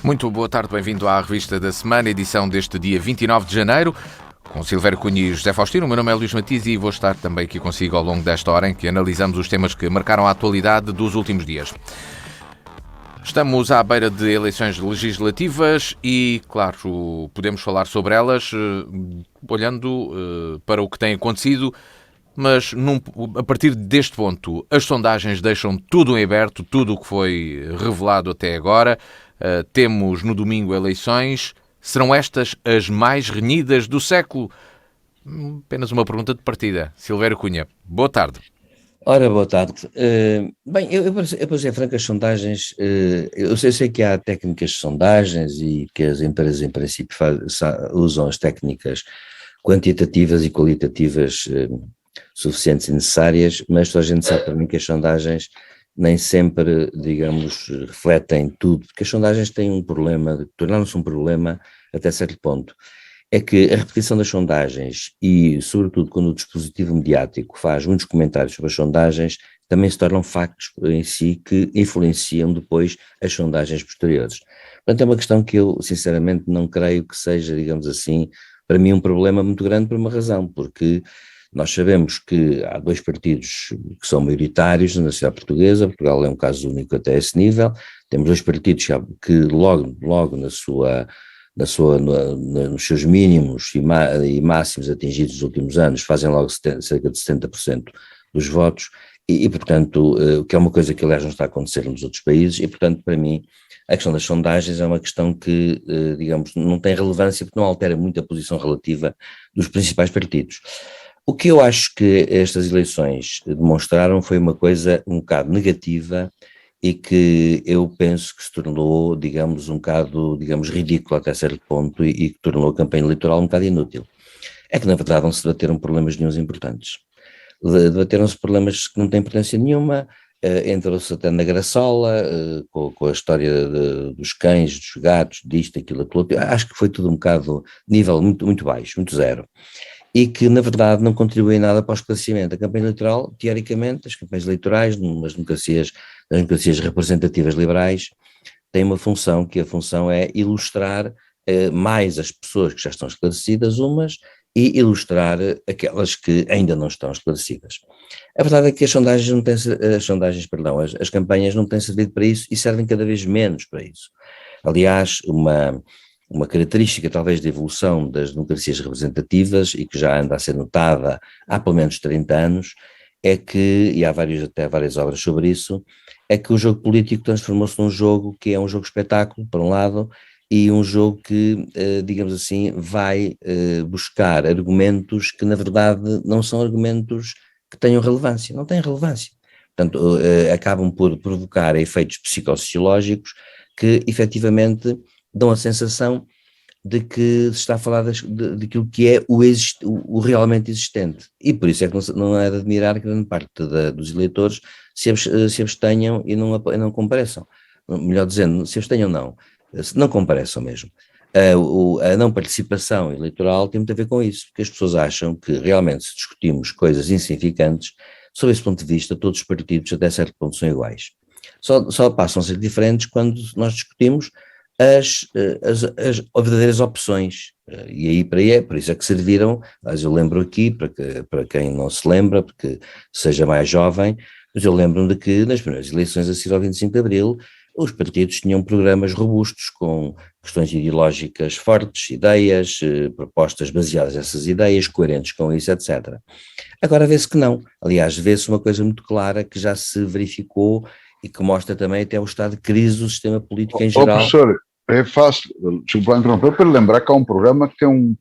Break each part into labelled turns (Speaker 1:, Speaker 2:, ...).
Speaker 1: Muito boa tarde, bem-vindo à Revista da Semana, edição deste dia 29 de janeiro, com Silvério Cunha e José Faustino. O meu nome é Luís Matias e vou estar também aqui consigo ao longo desta hora em que analisamos os temas que marcaram a atualidade dos últimos dias. Estamos à beira de eleições legislativas e, claro, podemos falar sobre elas olhando para o que tem acontecido, mas a partir deste ponto as sondagens deixam tudo em aberto, tudo o que foi revelado até agora. Temos no domingo eleições. Serão estas as mais renhidas do século? Apenas uma pergunta de partida. Silvério Cunha, boa tarde.
Speaker 2: Ora, boa tarde. Bem, para ser franco, as sondagens, eu sei que há técnicas de sondagens e que as empresas, em princípio, usam as técnicas quantitativas e qualitativas suficientes e necessárias, mas toda a gente sabe também que as sondagens nem sempre, digamos, refletem tudo, porque as sondagens têm um problema, tornaram-se um problema até certo ponto. É que a repetição das sondagens e, sobretudo, quando o dispositivo mediático faz muitos comentários sobre as sondagens, também se tornam factos em si que influenciam depois as sondagens posteriores. Portanto, é uma questão que eu, sinceramente, não creio que seja, digamos assim, para mim um problema muito grande por uma razão, porque nós sabemos que há dois partidos que são maioritários na sociedade portuguesa. Portugal é um caso único até esse nível. Temos dois partidos que logo nos seus mínimos e máximos atingidos nos últimos anos, fazem logo cerca de 70% dos votos, portanto, o que é uma coisa que aliás não está a acontecer nos outros países, e portanto, para mim, a questão das sondagens é uma questão que, digamos, não tem relevância porque não altera muito a posição relativa dos principais partidos. O que eu acho que estas eleições demonstraram foi uma coisa um bocado negativa e que eu penso que se tornou, digamos, um bocado, digamos, ridículo até certo ponto e que tornou a campanha eleitoral um bocado inútil. É que, na verdade, não se debateram problemas nenhuns importantes. Debateram-se problemas que não têm importância nenhuma, entrou-se até na graçola, com a história dos cães, dos gatos, disto, aquilo, aquilo. Acho que foi tudo um bocado nível muito, muito baixo, muito zero. E que, na verdade, não contribui em nada para o esclarecimento. A campanha eleitoral, teoricamente, as campanhas eleitorais, nas democracias representativas liberais, têm uma função, que a função é ilustrar mais as pessoas que já estão esclarecidas, umas, e ilustrar aquelas que ainda não estão esclarecidas. A verdade é que as campanhas não têm servido para isso e servem cada vez menos para isso. Aliás, uma característica talvez da evolução das democracias representativas e que já anda a ser notada há pelo menos 30 anos, é que, e há até várias obras sobre isso, é que o jogo político transformou-se num jogo que é um jogo espetáculo, por um lado, e um jogo que, digamos assim, vai buscar argumentos que na verdade não são argumentos que tenham relevância, não têm relevância. Portanto, acabam por provocar efeitos psicossociológicos que efetivamente dão a sensação de que se está a falar daquilo que é o realmente existente. E por isso é que não é de admirar que grande parte dos eleitores se abstenham e não compareçam. Melhor dizendo, se abstenham não, se não compareçam mesmo. A não participação eleitoral tem muito a ver com isso, porque as pessoas acham que realmente se discutimos coisas insignificantes, sob esse ponto de vista, todos os partidos até certo ponto são iguais. Só passam a ser diferentes quando nós discutimos as verdadeiras opções, e aí por isso é que serviram, mas eu lembro aqui, para quem não se lembra, porque seja mais jovem, mas eu lembro-me de que nas primeiras eleições a seguir ao 25 de Abril, os partidos tinham programas robustos, com questões ideológicas fortes, ideias, propostas baseadas nessas ideias, coerentes com isso, etc. Agora vê-se que não, aliás, vê-se uma coisa muito clara que já se verificou e que mostra também até o estado de crise do sistema político em geral.
Speaker 3: Professor, é fácil, desculpa interromper, para lembrar que há um programa que tem um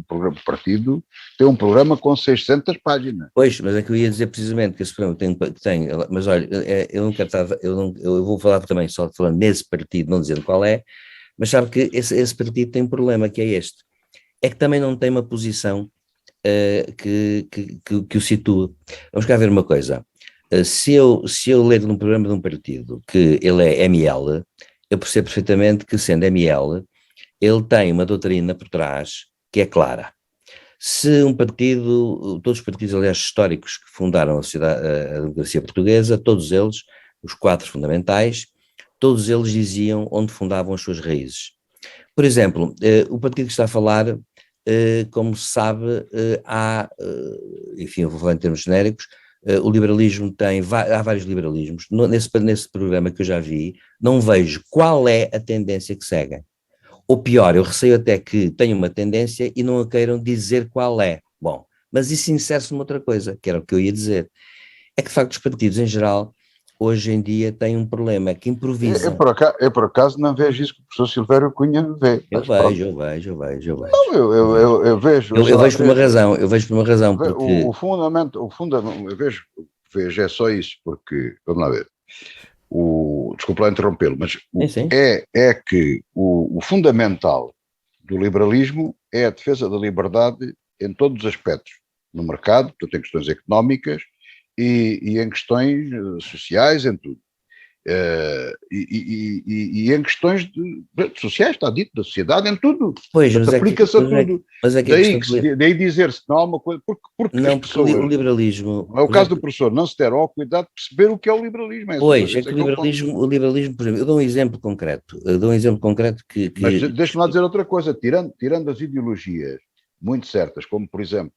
Speaker 3: programa partido, tem um programa com 600 páginas.
Speaker 2: Pois, mas é que eu ia dizer precisamente que esse programa tem, mas olha, eu não quero estar, eu vou falar também só falando nesse partido, não dizendo qual é, mas sabe que esse partido tem um problema, que é este, é que também não tem uma posição que o situa. Vamos cá ver uma coisa, se eu ler num programa de um partido que ele é ML, eu percebo perfeitamente que, sendo ML, ele tem uma doutrina por trás que é clara. Se um partido, todos os partidos, aliás, históricos que fundaram a democracia portuguesa, todos eles, os quatro fundamentais, todos eles diziam onde fundavam as suas raízes. Por exemplo, o partido que está a falar, como se sabe, enfim, eu vou falar em termos genéricos, o liberalismo há vários liberalismos. Nesse programa que eu já vi, não vejo qual é a tendência que seguem. Ou pior, eu receio até que tenham uma tendência e não a queiram dizer qual é. Bom, mas isso insere-se numa outra coisa, que era o que eu ia dizer. É que, de facto, os partidos em geral, hoje em dia, têm um problema, que improvisam.
Speaker 3: Eu por acaso não vejo isso que o professor Silvério Cunha vê.
Speaker 2: Eu vejo.
Speaker 3: Não, eu vejo.
Speaker 2: Eu vejo por uma razão, porque...
Speaker 3: O fundamento, eu vejo é só isso, porque, vamos lá ver, desculpa lá interrompê-lo, mas
Speaker 2: Sim.
Speaker 3: é que o fundamental do liberalismo é a defesa da liberdade em todos os aspectos, no mercado, portanto em questões económicas e em questões sociais, em tudo. E em questões sociais, está dito, da sociedade, em tudo.
Speaker 2: Pois,
Speaker 3: aplica-se a tudo. Daí dizer-se, não há uma coisa. Porque
Speaker 2: não,
Speaker 3: as pessoas.
Speaker 2: O liberalismo.
Speaker 3: É o caso do professor, não se der ao cuidado de perceber o que é o liberalismo.
Speaker 2: Pois, é que o liberalismo, por exemplo, eu dou um exemplo concreto. Que.
Speaker 3: Mas deixa-me lá dizer outra coisa, tirando as ideologias muito certas, como por exemplo,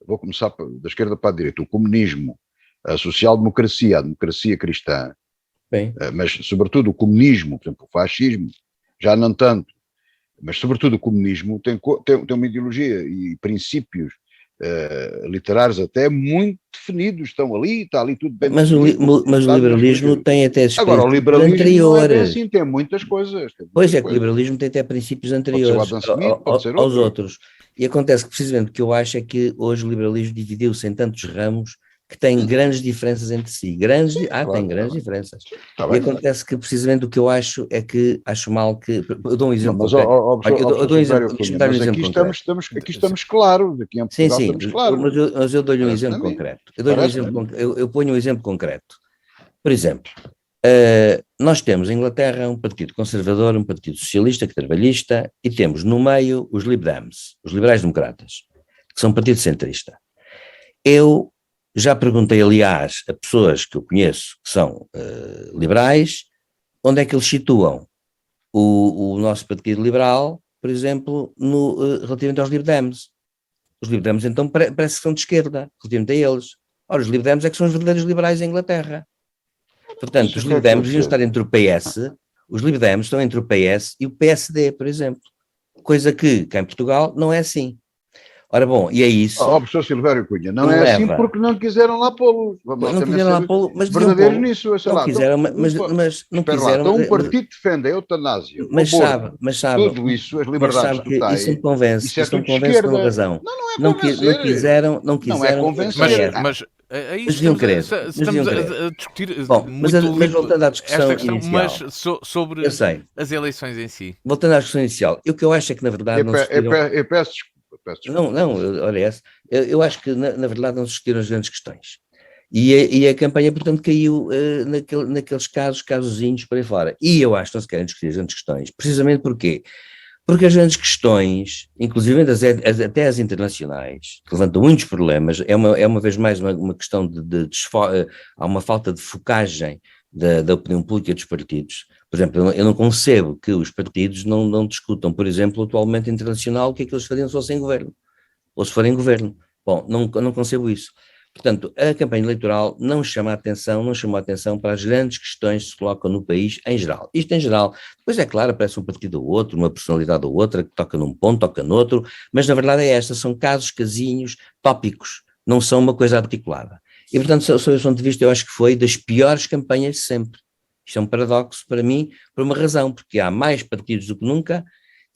Speaker 3: vou começar da esquerda para a direita, o comunismo, a social-democracia, a democracia cristã.
Speaker 2: Bem.
Speaker 3: Mas sobretudo o comunismo, por exemplo, o fascismo, já não tanto, mas sobretudo o comunismo tem uma ideologia e princípios literários até muito definidos, está ali tudo bem
Speaker 2: mas
Speaker 3: definido.
Speaker 2: Mas o liberalismo tem até esses
Speaker 3: agora, o liberalismo
Speaker 2: anteriores.
Speaker 3: Não é assim, tem muitas coisas.
Speaker 2: Pois é, que o liberalismo tem até princípios anteriores aos outros. E acontece que precisamente o que eu acho é que hoje o liberalismo dividiu-se em tantos ramos que tem grandes diferenças entre si. Tem grandes diferenças. E acontece que precisamente o que eu acho é que acho mal que... Eu dou um exemplo
Speaker 3: Aqui estamos claros, aqui em Portugal estamos claros.
Speaker 2: Mas eu dou-lhe um exemplo concreto. Eu ponho um exemplo concreto. Por exemplo, nós temos em Inglaterra um partido conservador, um partido socialista, trabalhista, e temos no meio os Lib Dems, os liberais-democratas, que são um partido centrista. Eu já perguntei, aliás, a pessoas que eu conheço que são liberais, onde é que eles situam o nosso Partido Liberal, por exemplo, relativamente aos Lib Dems. Os Lib Dems, então, parece que são de esquerda, relativamente a eles. Ora, os Lib Dems é que são os verdadeiros liberais em Inglaterra. Portanto, os Lib Dems deviam estar entre o PS, os Lib Dems estão entre o PS e o PSD, por exemplo. Coisa que, cá em Portugal, não é assim. Ora bom, e é isso.
Speaker 3: Professor Silvério Cunha, não é assim porque não quiseram lá pô-los.
Speaker 2: Não quiseram lá pô-los, mas
Speaker 3: verdadeiros nisso, sei
Speaker 2: não
Speaker 3: lá.
Speaker 2: Quiseram, mas não quiseram.
Speaker 3: Então um partido defende a eutanásia,
Speaker 2: mas sabe,
Speaker 3: tudo isso, as liberdades totais.
Speaker 2: Isso me convence, isso me convence por uma razão.
Speaker 3: Não quiseram.
Speaker 2: Não é
Speaker 3: convencer.
Speaker 1: Mas aí
Speaker 2: estamos
Speaker 1: a discutir
Speaker 2: mas voltando à discussão inicial,
Speaker 1: mas sobre as eleições em si.
Speaker 2: Voltando à discussão inicial, o que eu acho é que na verdade
Speaker 3: eu peço desculpa.
Speaker 2: Olha, eu acho que na verdade não se discutiram as grandes questões. E a campanha, portanto, caiu naqueles casozinhos por aí fora. E eu acho que não se querem discutir as grandes questões. Precisamente porquê? Porque as grandes questões, inclusive até as internacionais, que levantam muitos problemas, é uma vez mais uma questão há uma falta de focagem da opinião pública dos partidos. Por exemplo, eu não concebo que os partidos não discutam, por exemplo, atualmente internacional, o que é que eles fariam se fossem governo, ou se forem governo. Bom, não concebo isso. Portanto, a campanha eleitoral não chamou a atenção para as grandes questões que se colocam no país em geral. Isto em geral, depois é claro, aparece um partido ou outro, uma personalidade ou outra, que toca num ponto, toca no outro, mas na verdade são casinhos, tópicos, não são uma coisa articulada. E portanto, sob esse ponto de vista, eu acho que foi das piores campanhas de sempre. Isto é um paradoxo para mim, por uma razão, porque há mais partidos do que nunca,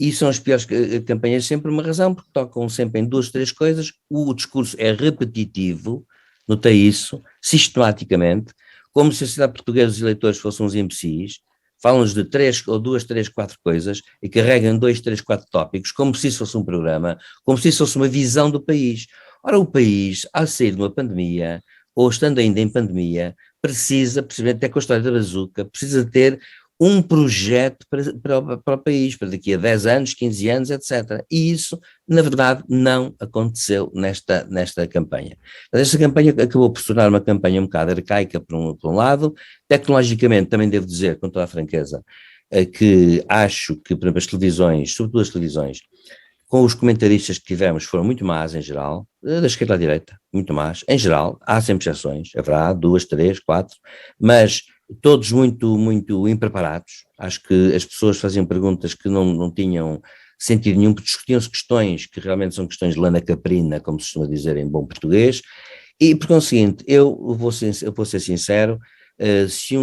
Speaker 2: e são as piores campanhas de sempre por uma razão, porque tocam sempre em 2, 3 coisas, o discurso é repetitivo, notei isso, sistematicamente, como se a sociedade portuguesa e os eleitores fossem uns imbecis, falam-nos de 2, 3, 4 coisas e carregam 2, 3, 4 tópicos, como se isso fosse um programa, como se isso fosse uma visão do país. Ora, o país, ao sair de uma pandemia, ou estando ainda em pandemia, precisa, precisamente até com a história da bazuca, precisa ter um projeto para o país, para daqui a 10 anos, 15 anos, etc. E isso, na verdade, não aconteceu nesta campanha. Esta campanha acabou por se tornar uma campanha um bocado arcaica, por um lado, tecnologicamente, também devo dizer, com toda a franqueza, que acho que, por exemplo, as televisões, sobretudo as televisões, com os comentaristas que tivemos, foram muito más em geral, da esquerda à direita, muito más, em geral, há sempre exceções, haverá 2, 3, 4, mas todos muito, muito impreparados. Acho que as pessoas faziam perguntas que não tinham sentido nenhum, porque discutiam-se questões que realmente são questões de lana caprina, como se costuma dizer em bom português, e por conseguinte, eu vou ser sincero, se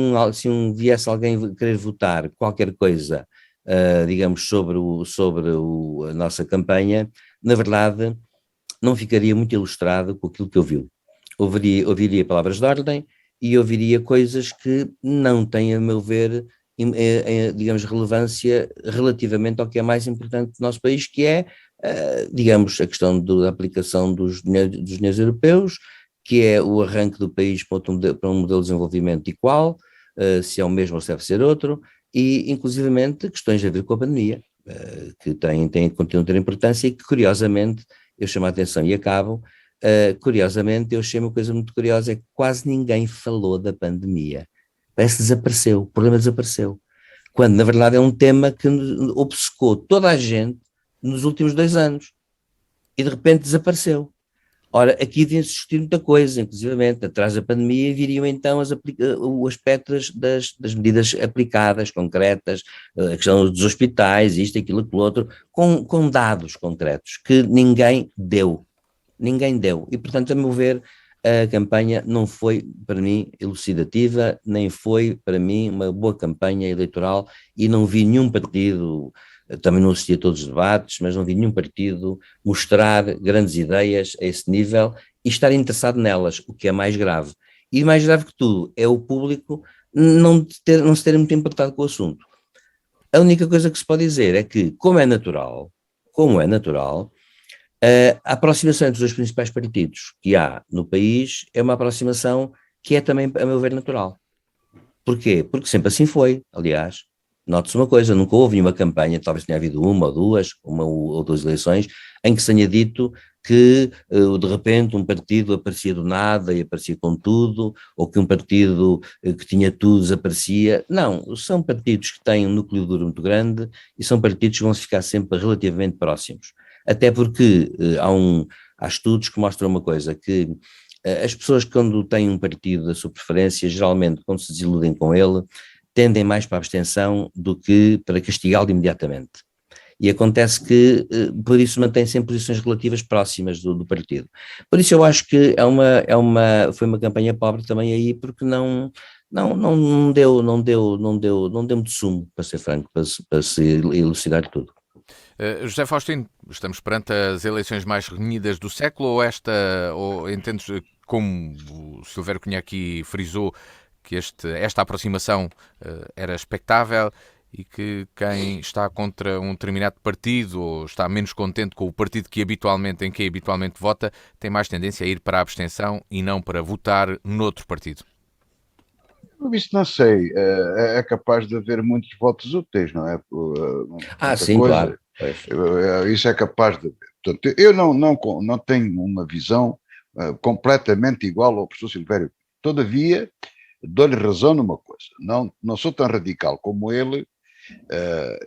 Speaker 2: viesse alguém querer votar qualquer coisa, digamos, sobre a nossa campanha, na verdade, não ficaria muito ilustrado com aquilo que ouviu. Ouviria palavras de ordem e ouviria coisas que não têm, a meu ver, digamos, relevância relativamente ao que é mais importante do nosso país, que é, digamos, a questão da aplicação dos dinheiros europeus, que é o arranque do país para um modelo de desenvolvimento igual, se é o mesmo ou se deve ser outro, e inclusivamente questões a ver com a pandemia, que continuam a ter importância e que curiosamente, eu chamo a atenção e acabo, curiosamente eu achei uma coisa muito curiosa, é que quase ninguém falou da pandemia, parece que desapareceu, o problema desapareceu, quando na verdade é um tema que obcecou toda a gente nos últimos 2 anos, e de repente desapareceu. Ora, aqui devia-se discutir muita coisa, inclusivamente, atrás da pandemia viriam então o aspecto das medidas aplicadas, concretas, a questão dos hospitais, isto, aquilo, aquilo outro, com dados concretos, que ninguém deu, e portanto, a meu ver, a campanha não foi, para mim, elucidativa, nem foi, para mim, uma boa campanha eleitoral, e não vi nenhum partido, também não assisti a todos os debates, mas não vi nenhum partido mostrar grandes ideias a esse nível e estar interessado nelas, o que é mais grave. E mais grave que tudo é o público não se ter muito importado com o assunto. A única coisa que se pode dizer é que, como é natural, a aproximação entre os dois principais partidos que há no país é uma aproximação que é também, a meu ver, natural. Porquê? Porque sempre assim foi, aliás. Note-se uma coisa, nunca houve nenhuma campanha, talvez tenha havido uma ou duas eleições, em que se tenha dito que de repente um partido aparecia do nada e aparecia com tudo, ou que um partido que tinha tudo desaparecia. Não, são partidos que têm um núcleo duro muito grande e são partidos que vão se ficar sempre relativamente próximos. Até porque há estudos que mostram uma coisa, que as pessoas quando têm um partido da sua preferência, geralmente quando se desiludem com ele, tendem mais para a abstenção do que para castigá-lo imediatamente. E acontece que, por isso, mantém-se em posições relativas próximas do partido. Por isso eu acho que foi uma campanha pobre também aí, porque não deu muito sumo, para ser franco, para se elucidar tudo.
Speaker 1: José Faustino, estamos perante as eleições mais renhidas do século, ou entendes, como o Silvério Cunha aqui frisou, que esta aproximação era expectável e que quem está contra um determinado partido ou está menos contente com o partido em que habitualmente vota, tem mais tendência a ir para a abstenção e não para votar noutro partido?
Speaker 3: Isso não sei, é capaz de haver muitos votos úteis, não é?
Speaker 2: Sim,
Speaker 3: coisa.
Speaker 2: Claro.
Speaker 3: Isso é capaz de haver. Portanto, eu não tenho uma visão completamente igual ao professor Silvério. Todavia, dou-lhe razão numa coisa, não sou tão radical como ele,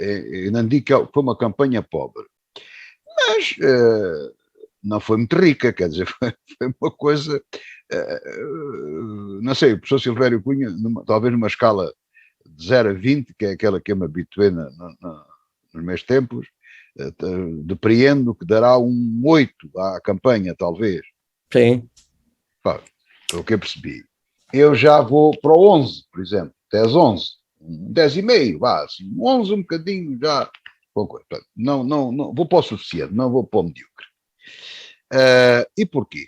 Speaker 3: e não digo que foi uma campanha pobre, mas não foi muito rica, quer dizer, foi uma coisa, não sei, o professor Silvério Cunha, talvez numa escala de 0 a 20, que é aquela que eu me habituei nos meus tempos, depreendo que dará um 8 à campanha, talvez.
Speaker 2: Sim.
Speaker 3: Pá, é o que eu percebi. Eu já vou para o 11, por exemplo, 10, 11, 10,5, vá, assim, 11 um bocadinho já. Não vou para o suficiente, não vou para o medíocre. E porquê?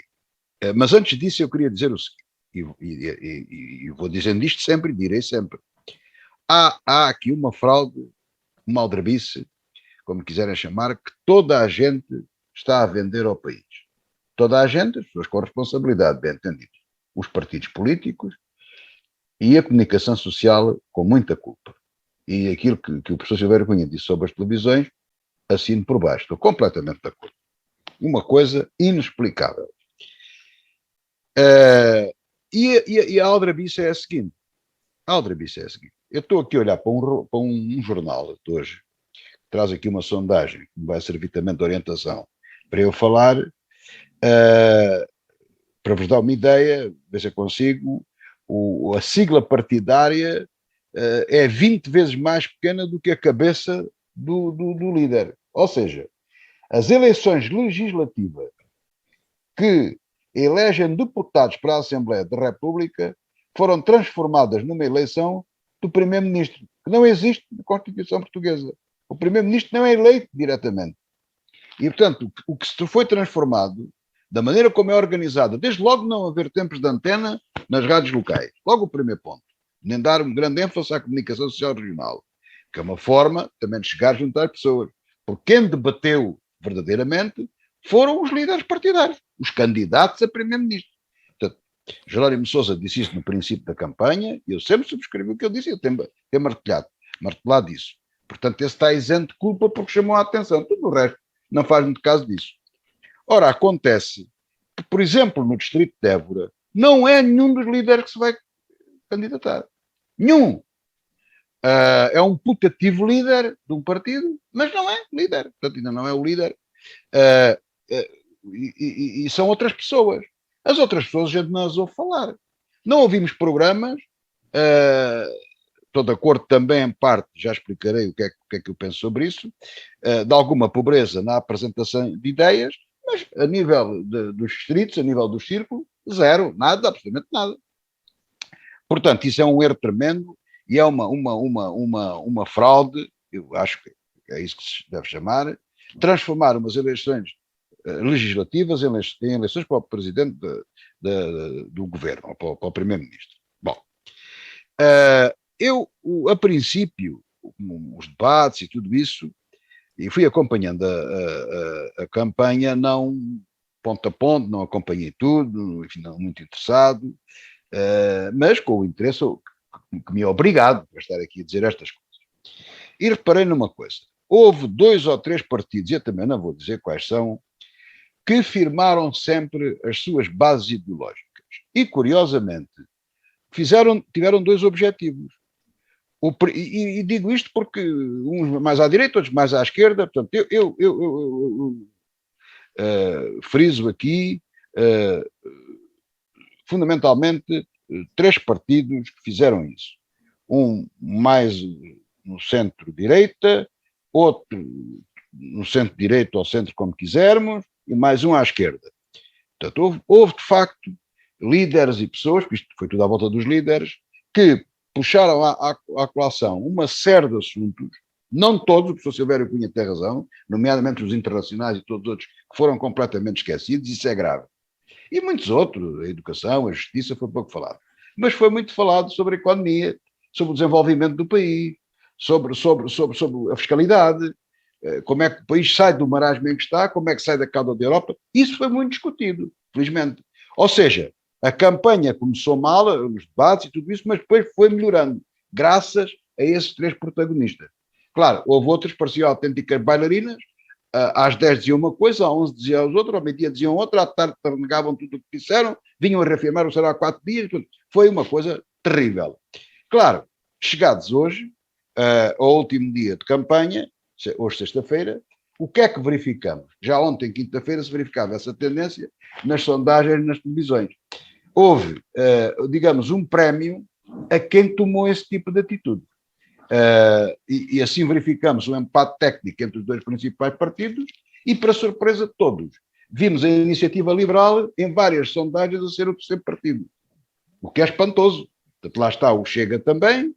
Speaker 3: Mas antes disso eu queria dizer o seguinte, e vou dizendo isto sempre, direi sempre. Há aqui uma fraude, uma aldrabice, como quiserem chamar, que toda a gente está a vender ao país. Toda a gente, as pessoas com responsabilidade, bem entendido. Os partidos políticos e a comunicação social com muita culpa. E aquilo que o professor Silveira Cunha disse sobre as televisões, assino por baixo. Estou completamente de acordo. Uma coisa inexplicável. E a aldrabice é a seguinte. Eu estou aqui a olhar para um jornal de hoje, que traz aqui uma sondagem, que me vai servir também de orientação, para eu falar, para vos dar uma ideia, ver se eu consigo, a sigla partidária é 20 vezes mais pequena do que a cabeça do líder. Ou seja, as eleições legislativas que elegem deputados para a Assembleia da República foram transformadas numa eleição do Primeiro-Ministro, que não existe na Constituição Portuguesa. O Primeiro-Ministro não é eleito diretamente. E, portanto, o que se foi transformado, da maneira como é organizada, desde logo não haver tempos de antena nas rádios locais, logo o primeiro ponto, nem dar um grande ênfase à comunicação social regional, que é uma forma também de chegar junto às pessoas. Porque quem debateu verdadeiramente foram os líderes partidários, os candidatos a primeiro-ministro. Portanto, Jerónimo de Sousa disse isso no princípio da campanha, e eu sempre subscrevi o que ele disse, eu tenho martelado isso. Portanto, esse está isento de culpa porque chamou a atenção. Tudo o resto não faz muito caso disso. Ora, acontece que, por exemplo, no distrito de Évora, não é nenhum dos líderes que se vai candidatar. Nenhum. É um putativo líder de um partido, mas não é líder. Portanto, ainda não é o líder. E são outras pessoas. As outras pessoas a gente não as ouve falar. Não ouvimos programas. Estou de acordo também, em parte, já explicarei o que é que eu penso sobre isso, de alguma pobreza na apresentação de ideias, mas a nível dos distritos, a nível do círculo, zero, nada, absolutamente nada. Portanto, isso é um erro tremendo e é uma fraude, eu acho que é isso que se deve chamar, transformar umas eleições legislativas em eleições para o presidente do governo, para o primeiro-ministro. Bom, eu, a princípio, os debates e tudo isso, e fui acompanhando a campanha, não ponto a ponto, não acompanhei tudo, enfim, não muito interessado, mas com o interesse que me é obrigado a estar aqui a dizer estas coisas. E reparei numa coisa, houve 2 ou 3 partidos, e eu também não vou dizer quais são, que firmaram sempre as suas bases ideológicas. E, curiosamente, tiveram 2 objetivos. E digo isto porque uns mais à direita, outros mais à esquerda, portanto, eu friso aqui, fundamentalmente, 3 partidos que fizeram isso. Um mais no centro-direita, outro no centro-direita ou centro, como quisermos, e mais um à esquerda. Portanto, houve de facto líderes e pessoas, isto foi tudo à volta dos líderes, que puxaram à colação uma série de assuntos, não todos, o professor Silvério Cunha tem razão, nomeadamente os internacionais e todos os outros, que foram completamente esquecidos, isso é grave. E muitos outros, a educação, a justiça, foi pouco falado. Mas foi muito falado sobre a economia, sobre o desenvolvimento do país, sobre a fiscalidade, como é que o país sai do marasmo em que está, como é que sai da cauda da Europa. Isso foi muito discutido, felizmente. Ou seja, a campanha começou mal, os debates e tudo isso, mas depois foi melhorando, graças a esses 3 protagonistas. Claro, houve outros que pareciam autênticas bailarinas, às 10 diziam uma coisa, às 11 diziam as outras, ao meio-dia diziam outra, à tarde negavam tudo o que disseram, vinham a reafirmar o será há 4 dias, tudo. Foi uma coisa terrível. Claro, chegados hoje, ao último dia de campanha, hoje sexta-feira, o que é que verificamos? Já ontem, quinta-feira, se verificava essa tendência nas sondagens, nas televisões. Houve, digamos, um prémio a quem tomou esse tipo de atitude. E assim verificamos um empate técnico entre os 2 principais partidos e, para surpresa de todos, vimos a Iniciativa Liberal em várias sondagens a ser o terceiro partido, o que é espantoso. Portanto, lá está o Chega também,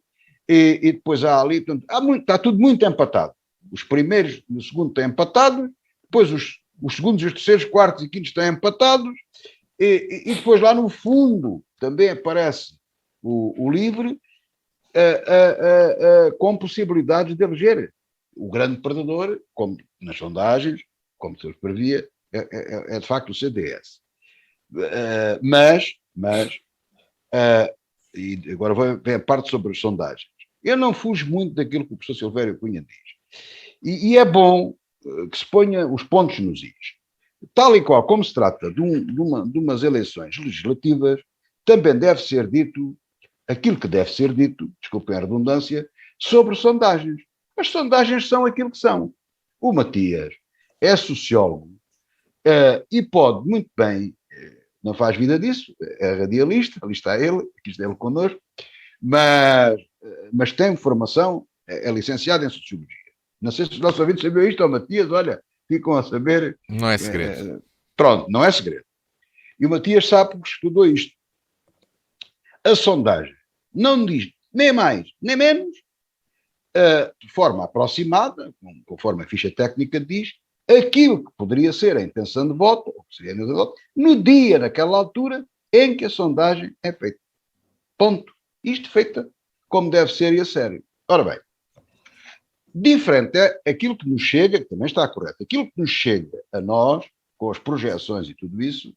Speaker 3: e depois há ali, portanto, está tudo muito empatado. Os primeiros e o segundo estão empatados, depois os segundos, os terceiros, quartos e quintos estão empatados, e depois lá no fundo também aparece o LIVRE, com possibilidades de eleger. O grande perdedor, como nas sondagens, como se previa, é de facto o CDS. E agora vem a parte sobre as sondagens. eu não fujo muito daquilo que o professor Silvério Cunha diz. E é bom que se ponha os pontos nos is. Tal e qual como se trata de umas eleições legislativas, também deve ser dito aquilo que deve ser dito, desculpem a redundância, sobre sondagens. As sondagens são aquilo que são. O Matias é sociólogo e pode muito bem, não faz vida disso, é radialista, ali está ele, aqui está ele connosco, mas tem formação, é licenciado em Sociologia. Não sei se os nossos ouvintes sabiam isto, Matias, olha, ficam a saber.
Speaker 1: Não é segredo.
Speaker 3: Pronto, não é segredo. E o Matias sabe porque estudou isto. A sondagem não diz nem mais, nem menos, de forma aproximada, conforme a ficha técnica diz, aquilo que poderia ser a intenção de voto, ou que seria a intenção de voto, no dia, naquela altura, em que a sondagem é feita. Ponto. Isto feita como deve ser e a sério. Ora bem, diferente é aquilo que nos chega, que também está correto, aquilo que nos chega a nós, com as projeções e tudo isso,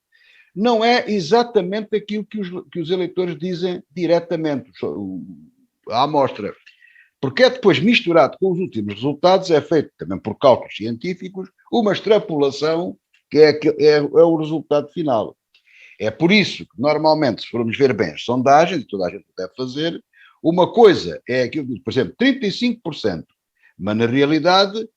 Speaker 3: não é exatamente aquilo que os eleitores dizem diretamente, a amostra. Porque é depois misturado com os últimos resultados, é feito também por cálculos científicos, uma extrapolação que é o resultado final. É por isso que, normalmente, se formos ver bem as sondagens, e toda a gente deve fazer, uma coisa é aquilo que, por exemplo, 35%, mas na realidade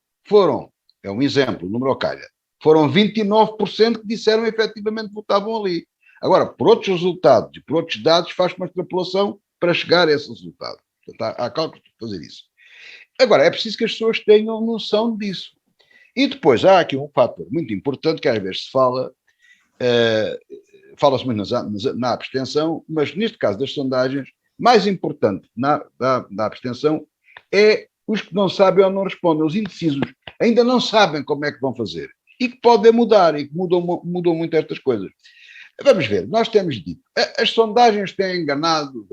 Speaker 3: é um exemplo, o número calha, foram 29% que disseram efetivamente votavam ali. Agora, por outros resultados e por outros dados, faz uma extrapolação para chegar a esse resultado. Portanto, há cálculos para fazer isso. Agora, é preciso que as pessoas tenham noção disso. E depois há aqui um fator muito importante que às vezes se fala-se muito na abstenção, mas neste caso das sondagens, mais importante na abstenção é os que não sabem ou não respondem, os indecisos, ainda não sabem como é que vão fazer e que podem mudar e que mudam muito estas coisas. Vamos ver, nós temos dito, as sondagens têm enganado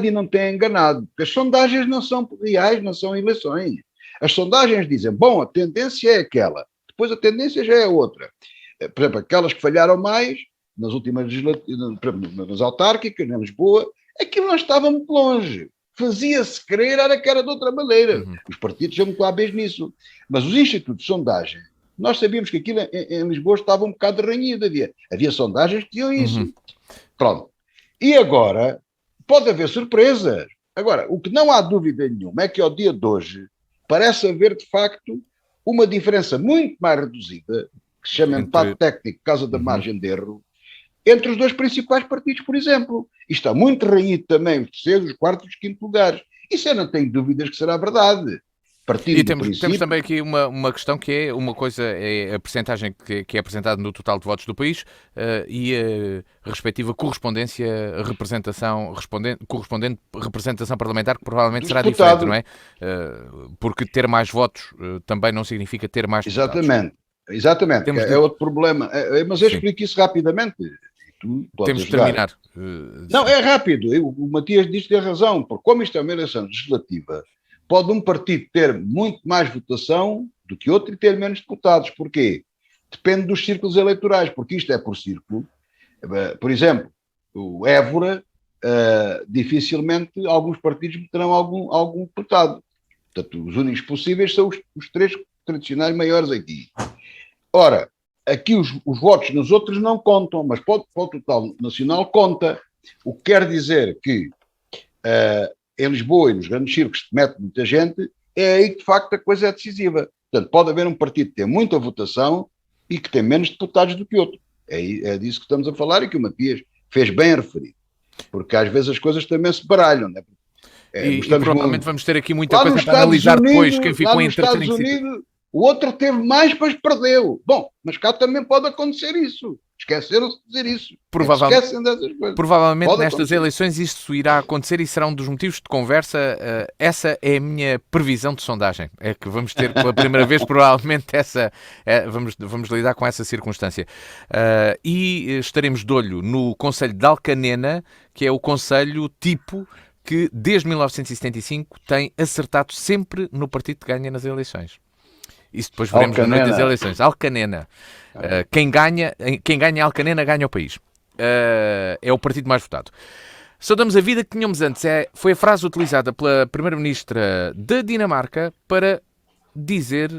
Speaker 3: e não têm enganado, porque as sondagens não são reais, não são eleições. As sondagens dizem, bom, a tendência é aquela, depois a tendência já é outra. Por exemplo, aquelas que falharam mais, nas últimas nas autárquicas, em Lisboa, aquilo não estava muito longe. Fazia-se crer que era de outra maneira. Os partidos são muito hábeis nisso. Mas os institutos de sondagem, nós sabíamos que aquilo em Lisboa estava um bocado ranhido. Havia sondagens que diziam isso. Pronto. E agora, pode haver surpresas. Agora, o que não há dúvida nenhuma é que ao dia de hoje parece haver, de facto, uma diferença muito mais reduzida, que se chama empate técnico por causa da margem de erro, entre os dois principais partidos, por exemplo. E está muito ranhido também os terceiros, os quartos e os quintos lugares. Isso eu não tenho dúvidas que será verdade.
Speaker 1: E temos também aqui uma questão que é, uma coisa é a percentagem que é apresentada no total de votos do país e a respectiva correspondente representação parlamentar, que provavelmente será diferente, não é? Porque ter mais votos também não significa ter mais deputados.
Speaker 3: Exatamente. É outro problema. Mas eu explico isso rapidamente.
Speaker 1: Temos de terminar.
Speaker 3: Não, é rápido. O Matias diz que tem razão, porque como isto é uma eleição legislativa, pode um partido ter muito mais votação do que outro e ter menos deputados. Porquê? Depende dos círculos eleitorais, porque isto é por círculo. Por exemplo, o Évora, dificilmente alguns partidos terão algum deputado. Portanto, os únicos possíveis são os três tradicionais maiores aqui. Ora, aqui os votos nos outros não contam, mas para o total nacional conta. O que quer dizer que em Lisboa e nos grandes círculos que mete muita gente, é aí que de facto a coisa é decisiva. Portanto, pode haver um partido que tem muita votação e que tem menos deputados do que outro. É disso que estamos a falar e que o Matias fez bem a referir. Porque às vezes as coisas também se baralham, não é?
Speaker 1: E provavelmente vamos ter aqui muita coisa para analisar depois. Quem ficou
Speaker 3: entretido. O outro teve mais, mas perdeu. Bom, mas cá também pode acontecer isso. Esqueceram-se de dizer isso. Esquecem dessas coisas.
Speaker 1: Provavelmente pode nestas acontecer. Eleições isso irá acontecer e será um dos motivos de conversa. Essa é a minha previsão de sondagem. É que vamos ter pela primeira vez provavelmente vamos lidar com essa circunstância. E estaremos de olho no Conselho de Alcanena, que é o conselho tipo que desde 1975 tem acertado sempre no partido que ganha nas eleições. Isso depois veremos na noite das eleições. Alcanena. Quem ganha Alcanena ganha o país. É o partido mais votado. Saudamos a vida que tínhamos antes. Foi a frase utilizada pela Primeira-Ministra da Dinamarca para dizer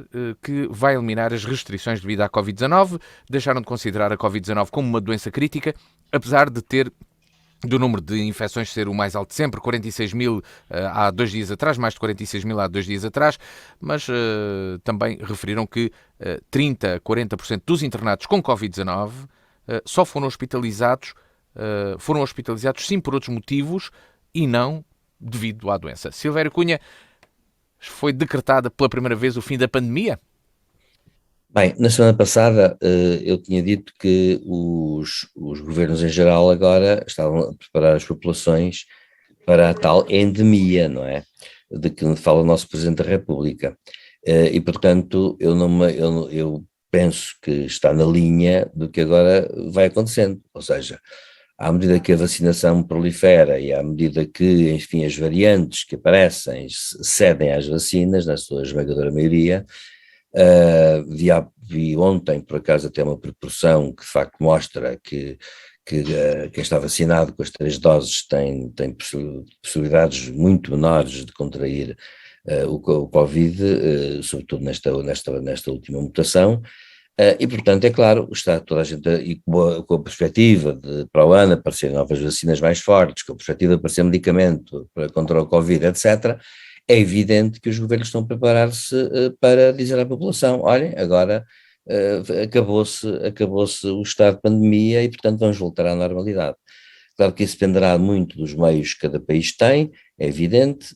Speaker 1: que vai eliminar as restrições devido à Covid-19. Deixaram de considerar a Covid-19 como uma doença crítica, apesar do número de infecções ser o mais alto de sempre, 46 mil há 2 dias atrás, mais de 46 mil há 2 dias atrás, mas também referiram que 30% a 40% dos internados com Covid-19 só foram hospitalizados sim por outros motivos e não devido à doença. Silvério Cunha, foi decretada pela primeira vez o fim da pandemia?
Speaker 2: Bem, na semana passada eu tinha dito que os governos em geral agora estavam a preparar as populações para a tal endemia, não é? De que fala o nosso Presidente da República. E, portanto, eu penso que está na linha do que agora vai acontecendo. Ou seja, à medida que a vacinação prolifera e à medida que, enfim, as variantes que aparecem cedem às vacinas, na sua esmagadora maioria. Vi ontem, por acaso, até uma proporção que de facto mostra que quem está vacinado com as 3 doses tem possibilidades muito menores de contrair o Covid, sobretudo nesta última mutação. E, portanto, é claro, está toda a gente, e com a perspectiva de para o ano aparecerem novas vacinas mais fortes, com a perspectiva de aparecer medicamento contra o Covid, etc., é evidente que os governos estão a preparar-se para dizer à população, olhem, agora acabou-se o estado de pandemia e, portanto, vamos voltar à normalidade. Claro que isso dependerá muito dos meios que cada país tem, é evidente,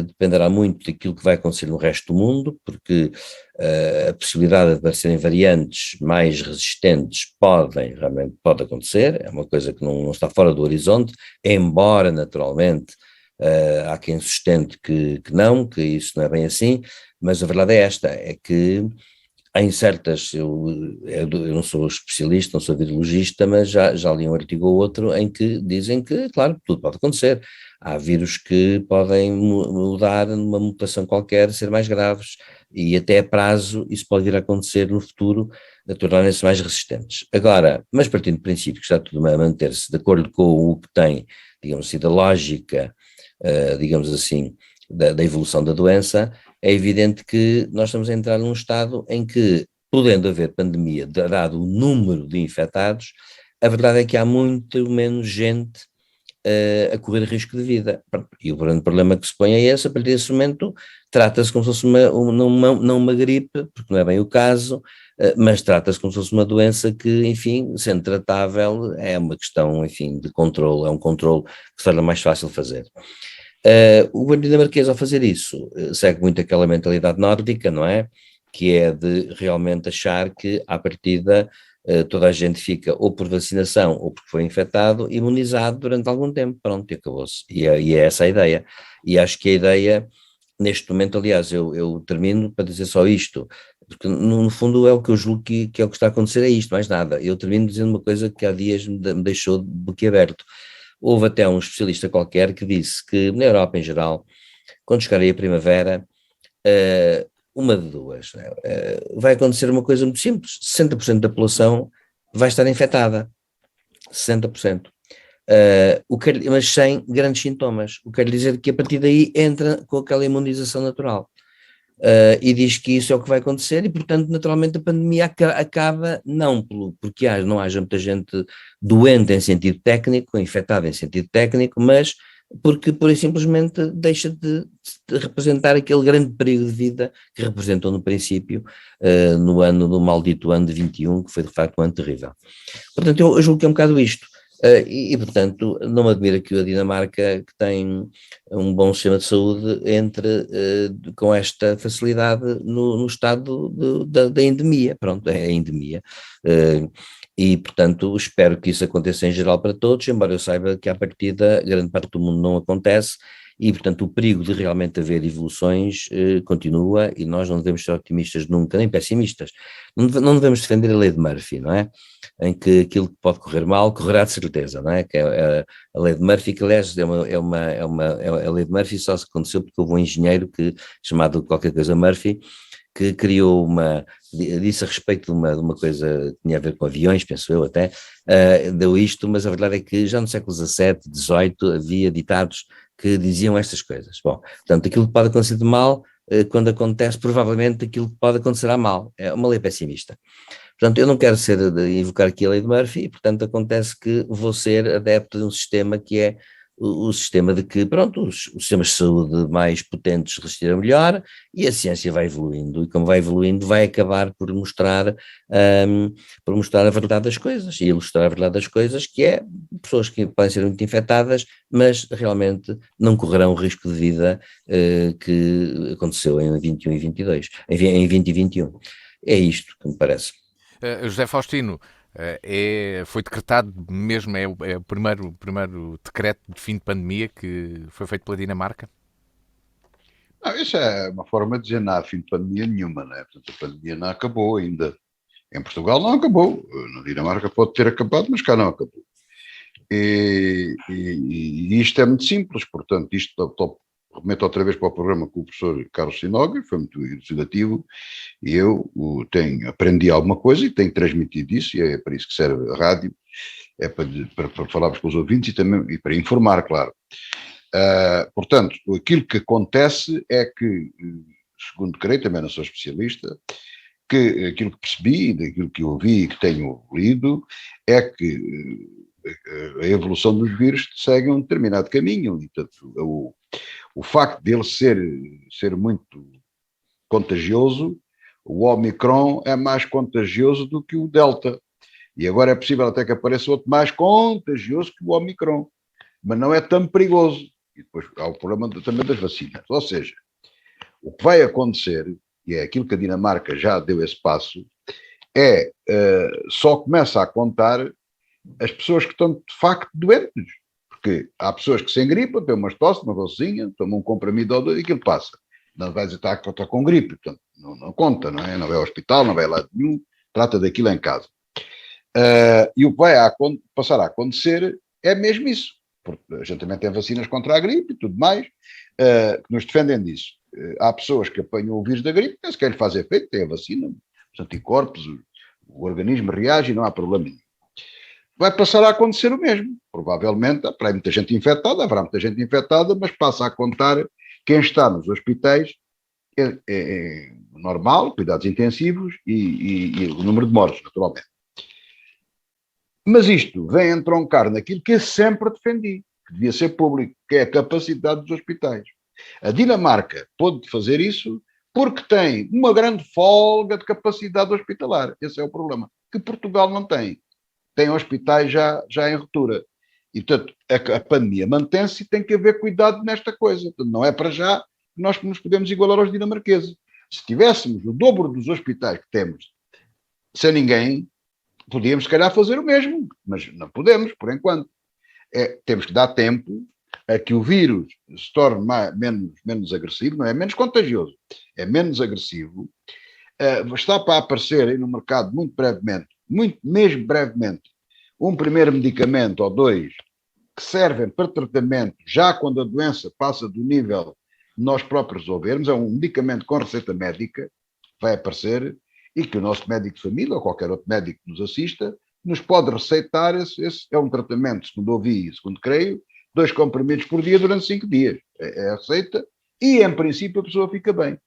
Speaker 2: dependerá muito daquilo que vai acontecer no resto do mundo, porque a possibilidade de aparecerem variantes mais resistentes realmente pode acontecer, é uma coisa que não está fora do horizonte, embora naturalmente há quem sustente que isso não é bem assim, mas a verdade é esta, é que em certas, eu não sou especialista, não sou virologista, mas já li um artigo ou outro em que dizem que, claro, tudo pode acontecer. Há vírus que podem mudar numa mutação qualquer, ser mais graves, e até a prazo isso pode vir a acontecer no futuro, a tornarem-se mais resistentes. Agora, mas partindo do princípio que está tudo a manter-se de acordo com o que tem, digamos assim, da lógica, digamos assim, da evolução da doença, é evidente que nós estamos a entrar num estado em que, podendo haver pandemia, dado o número de infectados, a verdade é que há muito menos gente a correr risco de vida. E o grande problema que se põe é esse: a partir desse momento trata-se como se fosse não uma gripe, porque não é bem o caso, mas trata-se como se fosse uma doença que, enfim, sendo tratável, é uma questão, enfim, de controle, é um controle que se torna mais fácil de fazer. O governo dinamarquês, ao fazer isso, segue muito aquela mentalidade nórdica, não é? Que é de realmente achar que, à partida, toda a gente fica ou por vacinação ou porque foi infectado, imunizado durante algum tempo, pronto, e acabou-se. E é essa a ideia. E acho que a ideia, neste momento, aliás, eu termino para dizer só isto, porque no fundo é o que eu julgo que é o que está a acontecer, é isto, mais nada. Eu termino dizendo uma coisa que há dias me deixou de boquiaberto. Houve até um especialista qualquer que disse que na Europa em geral, quando chegar aí a primavera, uma de duas, vai acontecer uma coisa muito simples: 60% da população vai estar infectada, 60%, mas sem grandes sintomas, o que quer dizer que a partir daí entra com aquela imunização natural. E diz que isso é o que vai acontecer e, portanto, naturalmente a pandemia acaba não porque não haja muita gente doente em sentido técnico, infectada em sentido técnico, mas porque pura e simplesmente deixa de representar aquele grande perigo de vida que representou no princípio, no maldito ano de 21, que foi de facto um ano terrível. Portanto, eu julgo que é um bocado isto. Portanto, não me admira que a Dinamarca, que tem um bom sistema de saúde, entre com esta facilidade no estado da endemia. Pronto, é a endemia. E, portanto, espero que isso aconteça em geral para todos, embora eu saiba que à partida grande parte do mundo não acontece. E, portanto, o perigo de realmente haver evoluções continua, e nós não devemos ser otimistas nunca, nem pessimistas. Não devemos defender a lei de Murphy, não é? Em que aquilo que pode correr mal, correrá de certeza, não é? Que é a lei de Murphy, que aliás a lei de Murphy só se aconteceu porque houve um engenheiro chamado qualquer coisa Murphy, que criou disse a respeito de uma coisa que tinha a ver com aviões, penso eu até, deu isto, mas a verdade é que já no século XVII, XVIII havia ditados que diziam estas coisas. Bom, portanto, aquilo que pode acontecer de mal, quando acontece, provavelmente aquilo que pode acontecer a mal. É uma lei pessimista. Portanto, eu não quero invocar aqui a lei de Murphy, e, portanto, acontece que vou ser adepto de um sistema que é o sistema de que, pronto, os sistemas de saúde mais potentes resistiram melhor e a ciência vai evoluindo, e como vai evoluindo vai acabar por mostrar a verdade das coisas, e ilustrar a verdade das coisas, que é pessoas que podem ser muito infectadas, mas realmente não correrão o risco de vida que aconteceu em 21 e 22, em 20 e 21. É isto que me parece.
Speaker 1: José Faustino, foi decretado mesmo, é o primeiro decreto de fim de pandemia que foi feito pela Dinamarca?
Speaker 3: Não, isso é uma forma de dizer não há fim de pandemia nenhuma, não é? Portanto, a pandemia não acabou ainda. Em Portugal não acabou. Na Dinamarca pode ter acabado, mas cá não acabou. E isto é muito simples, portanto, isto remeto outra vez para o programa com o professor Carlos Sinoga, foi muito elucidativo, e eu aprendi alguma coisa e tenho transmitido isso, e é para isso que serve a rádio, é para falarmos com os ouvintes e também para informar, claro. Portanto, aquilo que acontece é que, segundo creio, também não sou especialista, que aquilo que percebi, daquilo que ouvi e que tenho lido, é que a evolução dos vírus segue um determinado caminho, e portanto, o facto dele ser muito contagioso, o Omicron é mais contagioso do que o Delta, e agora é possível até que apareça outro mais contagioso que o Omicron, mas não é tão perigoso. E depois há o problema também das vacinas, ou seja, o que vai acontecer, e é aquilo que a Dinamarca já deu esse passo, só começa a contar as pessoas que estão de facto doentes, porque há pessoas que sem gripe, têm umas tosse, uma docinha, tomam um comprimido ou dois e aquilo passa. Não vai dizer que está com gripe, portanto, não conta, não é? Não vai ao hospital, não vai a lado nenhum, trata daquilo em casa. E o que vai passar a acontecer é mesmo isso, porque a gente também tem vacinas contra a gripe e tudo mais, que nos defendem disso. Há pessoas que apanham o vírus da gripe, nem sequer lhe faz efeito, tem a vacina, os anticorpos, o organismo reage e não há problema nenhum. Vai passar a acontecer o mesmo. Provavelmente haverá muita gente infectada, mas passa a contar quem está nos hospitais é normal, cuidados intensivos e o número de mortes, naturalmente. Mas isto vem entroncar naquilo que eu sempre defendi, que devia ser público, que é a capacidade dos hospitais. A Dinamarca pôde fazer isso porque tem uma grande folga de capacidade hospitalar. Esse é o problema, que Portugal não tem. Tem hospitais já em ruptura. E, portanto, a pandemia mantém-se e tem que haver cuidado nesta coisa. Portanto, não é para já que nós nos podemos igualar aos dinamarqueses. Se tivéssemos o dobro dos hospitais que temos sem ninguém, podíamos, se calhar, fazer o mesmo. Mas não podemos, por enquanto. Temos que dar tempo a que o vírus se torne menos agressivo, não é menos contagioso, é menos agressivo. Está para aparecer aí no mercado muito brevemente, mesmo brevemente, um primeiro medicamento ou dois que servem para tratamento já quando a doença passa do nível de nós próprios resolvermos. É um medicamento com receita médica, vai aparecer, e que o nosso médico de família ou qualquer outro médico que nos assista nos pode receitar. Esse é um tratamento, segundo ouvi e segundo creio, 2 comprimidos por dia durante 5 dias. É a receita e, em princípio, a pessoa fica bem.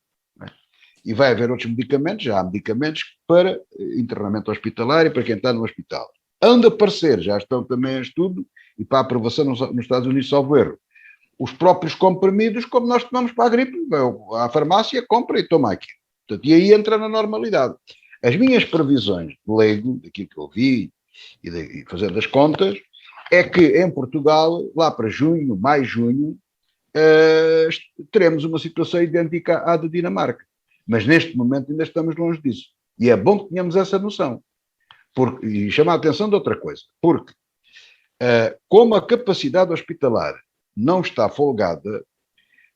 Speaker 3: E vai haver outros medicamentos, já há medicamentos para internamento hospitalar e para quem está no hospital. Anda a aparecer, já estão também em estudo e para aprovação nos Estados Unidos, salvo erro, os próprios comprimidos, como nós tomamos para a gripe, vai à farmácia, compra e toma aqui. Portanto, e aí entra na normalidade. As minhas previsões de leigo, daquilo que eu vi e fazendo as contas, é que em Portugal, lá para junho, mais junho, teremos uma situação idêntica à da Dinamarca. Mas neste momento ainda estamos longe disso. E é bom que tenhamos essa noção. E chama a atenção de outra coisa. Porque, como a capacidade hospitalar não está folgada,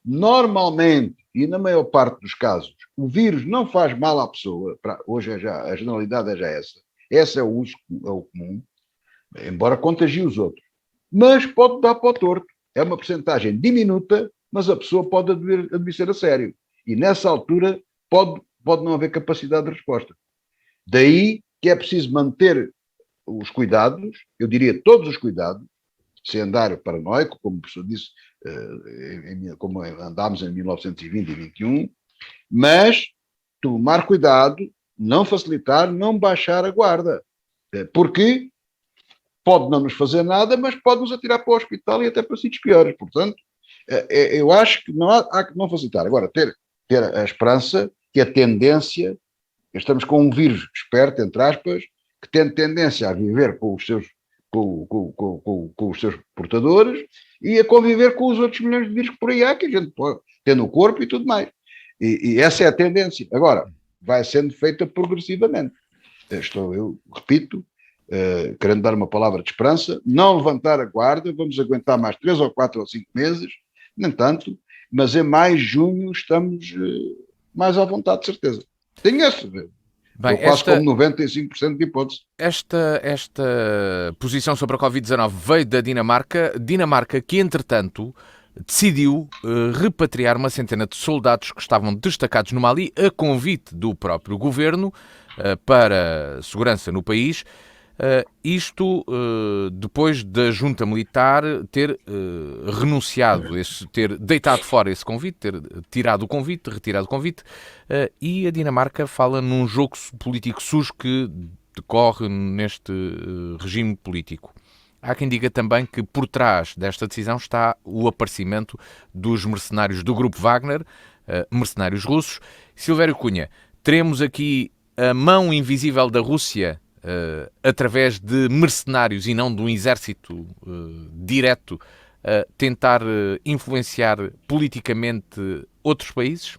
Speaker 3: normalmente, e na maior parte dos casos, o vírus não faz mal à pessoa. Hoje a generalidade é já essa. Esse é o uso, é o comum, embora contagie os outros. Mas pode dar para o torto. É uma percentagem diminuta, mas a pessoa pode adoecer a sério. E nessa altura pode pode não haver capacidade de resposta. Daí que é preciso manter os cuidados, eu diria todos os cuidados, sem andar paranoico, como o professor disse, como andámos em 1920 e 21, mas tomar cuidado, não facilitar, não baixar a guarda, porque pode não nos fazer nada, mas pode nos atirar para o hospital e até para sítios piores. Portanto, eu acho que não há que não facilitar. Agora, ter a esperança que a tendência, estamos com um vírus esperto, entre aspas, que tem tendência a viver com os seus, com os seus portadores e a conviver com os outros milhões de vírus que por aí há, que a gente pode ter no corpo e tudo mais. E essa é a tendência. Agora, vai sendo feita progressivamente. Eu repito, querendo dar uma palavra de esperança, não levantar a guarda, vamos aguentar mais 3 ou 4 ou 5 meses, nem tanto, mas em mais junho estamos mais à vontade, de certeza. Tenho essa, quase como 95% de hipótese.
Speaker 1: Esta posição sobre a Covid-19 veio da Dinamarca que, entretanto, decidiu repatriar uma centena de soldados que estavam destacados no Mali a convite do próprio governo para segurança no país. Isto depois da junta militar ter renunciado, ter deitado fora esse convite, ter tirado o convite, retirado o convite, e a Dinamarca fala num jogo político sujo que decorre neste regime político. Há quem diga também que por trás desta decisão está o aparecimento dos mercenários do grupo Wagner, mercenários russos. Silvério Cunha, teremos aqui a mão invisível da Rússia através de mercenários e não de um exército direto, tentar influenciar politicamente outros países?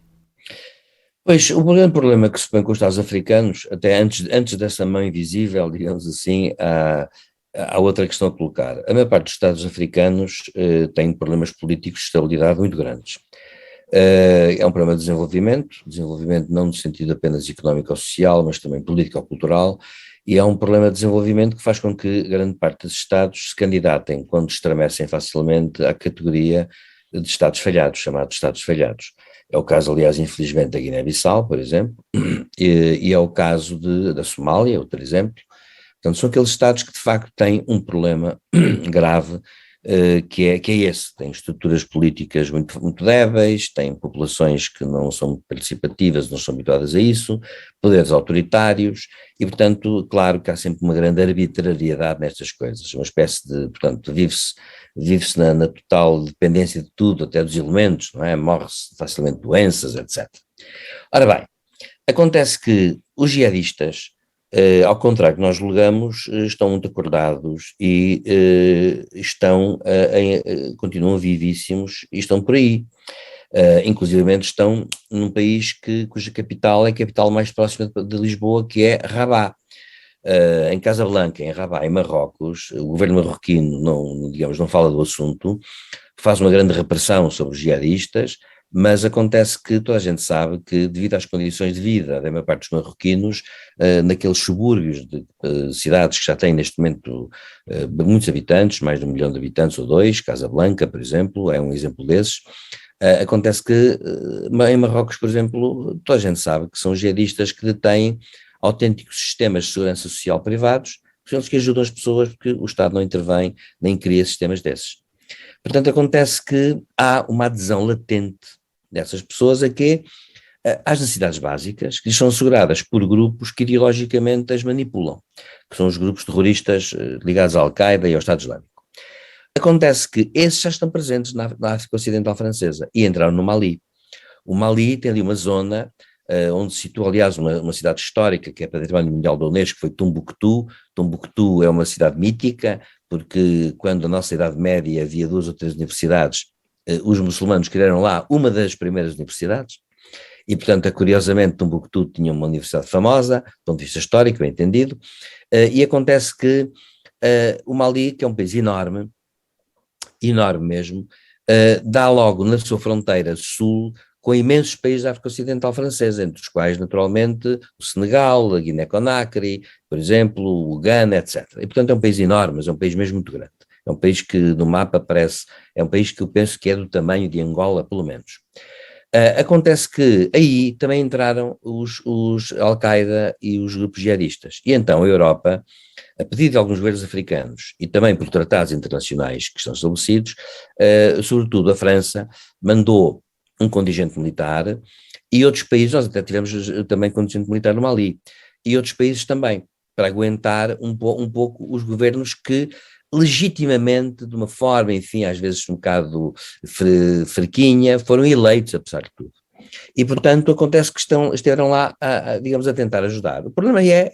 Speaker 2: Pois, o grande problema que se põe com os Estados africanos, até antes dessa mão invisível, digamos assim, há outra questão a colocar. A maior parte dos Estados africanos tem problemas políticos de estabilidade muito grandes. É um problema de desenvolvimento não no sentido apenas económico ou social, mas também político ou cultural, e é um problema de desenvolvimento que faz com que grande parte dos Estados se candidatem, quando estremecem facilmente, à categoria de Estados falhados, chamados Estados falhados. É o caso, aliás, infelizmente, da Guiné-Bissau, por exemplo, e é o caso da Somália, outro exemplo. Portanto, são aqueles Estados que de facto têm um problema grave, que é esse, têm estruturas políticas muito, muito débeis, têm populações que não são muito participativas, não são habituadas a isso, poderes autoritários, e portanto, claro que há sempre uma grande arbitrariedade nestas coisas, uma espécie de, portanto, vive-se na total dependência de tudo, até dos elementos, não é? Morre-se facilmente de doenças, etc. Ora bem, acontece que os jihadistas, ao contrário que nós julgamos, estão muito acordados e continuam vivíssimos e estão por aí. Inclusivamente estão num país cuja capital é a capital mais próxima de Lisboa, que é Rabat. Em Casablanca, em Rabat, em Marrocos, o governo marroquino não fala do assunto, faz uma grande repressão sobre os jihadistas, mas acontece que toda a gente sabe que, devido às condições de vida da maior parte dos marroquinos, naqueles subúrbios de cidades que já têm neste momento muitos habitantes, mais de 1 milhão de habitantes ou 2, Casablanca, por exemplo, é um exemplo desses, acontece que em Marrocos, por exemplo, toda a gente sabe que são jihadistas que detêm autênticos sistemas de segurança social privados, que são os que ajudam as pessoas, porque o Estado não intervém nem cria sistemas desses. Portanto, acontece que há uma adesão latente dessas pessoas às necessidades básicas, que lhes são asseguradas por grupos que ideologicamente as manipulam, que são os grupos terroristas ligados à Al-Qaeda e ao Estado Islâmico. Acontece que esses já estão presentes na África Ocidental Francesa e entraram no Mali. O Mali tem ali uma zona onde se situa, aliás, uma cidade histórica que é Património Mundial da Unesco, que foi Tombuctu. Tombuctu é uma cidade mítica, porque quando na nossa Idade Média havia 2 ou 3 universidades, os muçulmanos criaram lá uma das primeiras universidades, e portanto, curiosamente, Tombuctu tinha uma universidade famosa, do ponto de vista histórico, bem entendido, e acontece que o Mali, que é um país enorme mesmo, dá logo na sua fronteira sul com imensos países da África Ocidental Francesa, entre os quais, naturalmente, o Senegal, a Guiné-Conakry, por exemplo, o Ghana, etc. E, portanto, é um país enorme, mas é um país mesmo muito grande. É um país que no mapa parece, é um país que eu penso que é do tamanho de Angola, pelo menos. Acontece que aí também entraram os Al-Qaeda e os grupos jihadistas. E então a Europa, a pedido de alguns governos africanos e também por tratados internacionais que estão estabelecidos, sobretudo a França, mandou um contingente militar e outros países, nós até tivemos também contingente militar no Mali, e outros países também, para aguentar um pouco os governos que legitimamente, de uma forma, enfim, às vezes um bocado fraquinha, foram eleitos, apesar de tudo. E, portanto, acontece que estiveram lá, digamos, a tentar ajudar. O problema é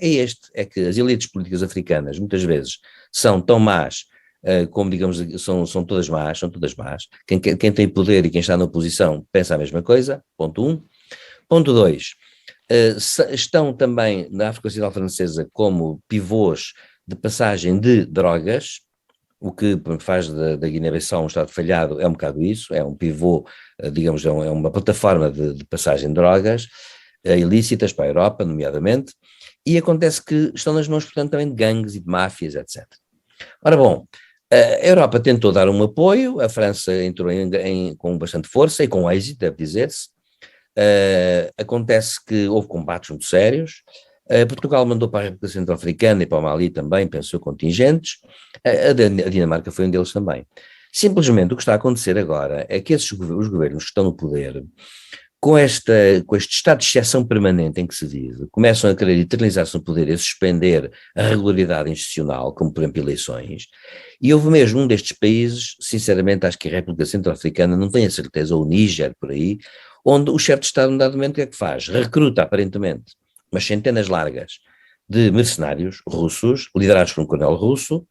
Speaker 2: que as elites políticas africanas, muitas vezes, são tão más, como, digamos, são todas más, Quem tem poder e quem está na oposição pensa a mesma coisa, ponto 1. Ponto 2, estão também na África Ocidental Francesa como pivôs de passagem de drogas, o que faz da Guiné-Bissau um Estado falhado é um bocado isso, é um pivô, digamos, é uma plataforma de passagem de drogas ilícitas para a Europa, nomeadamente, e acontece que estão nas mãos, portanto, também de gangues e de máfias, etc. Ora bom, a Europa tentou dar um apoio, a França entrou com bastante força e com êxito, deve dizer-se. Acontece que houve combates muito sérios. Portugal mandou para a República Centro-Africana e para o Mali também, pensou, contingentes. A Dinamarca foi um deles também. Simplesmente o que está a acontecer agora é que os governos que estão no poder, com este estado de exceção permanente em que se vive, começam a querer eternizar-se no poder e a suspender a regularidade institucional, como por exemplo eleições, e houve mesmo um destes países, sinceramente acho que a República Centro-Africana, não tenho a certeza, ou o Níger por aí, onde o chefe de Estado, num dado momento, o que é que faz? Recruta, aparentemente, umas centenas largas de mercenários russos, liderados por um coronel russo,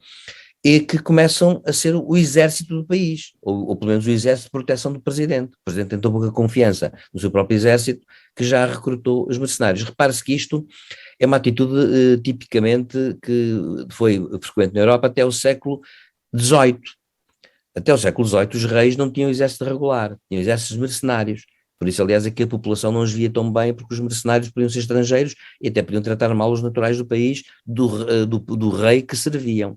Speaker 2: e que começam a ser o exército do país, ou pelo menos o exército de proteção do presidente. O presidente tem tão pouca confiança no seu próprio exército que já recrutou os mercenários. Repare-se que isto é uma atitude tipicamente que foi frequente na Europa até o século XVIII. Até o século XVIII os reis não tinham exército regular, tinham exércitos mercenários. Por isso, aliás, aqui a população não os via tão bem, porque os mercenários podiam ser estrangeiros e até podiam tratar mal os naturais do país, do rei que serviam.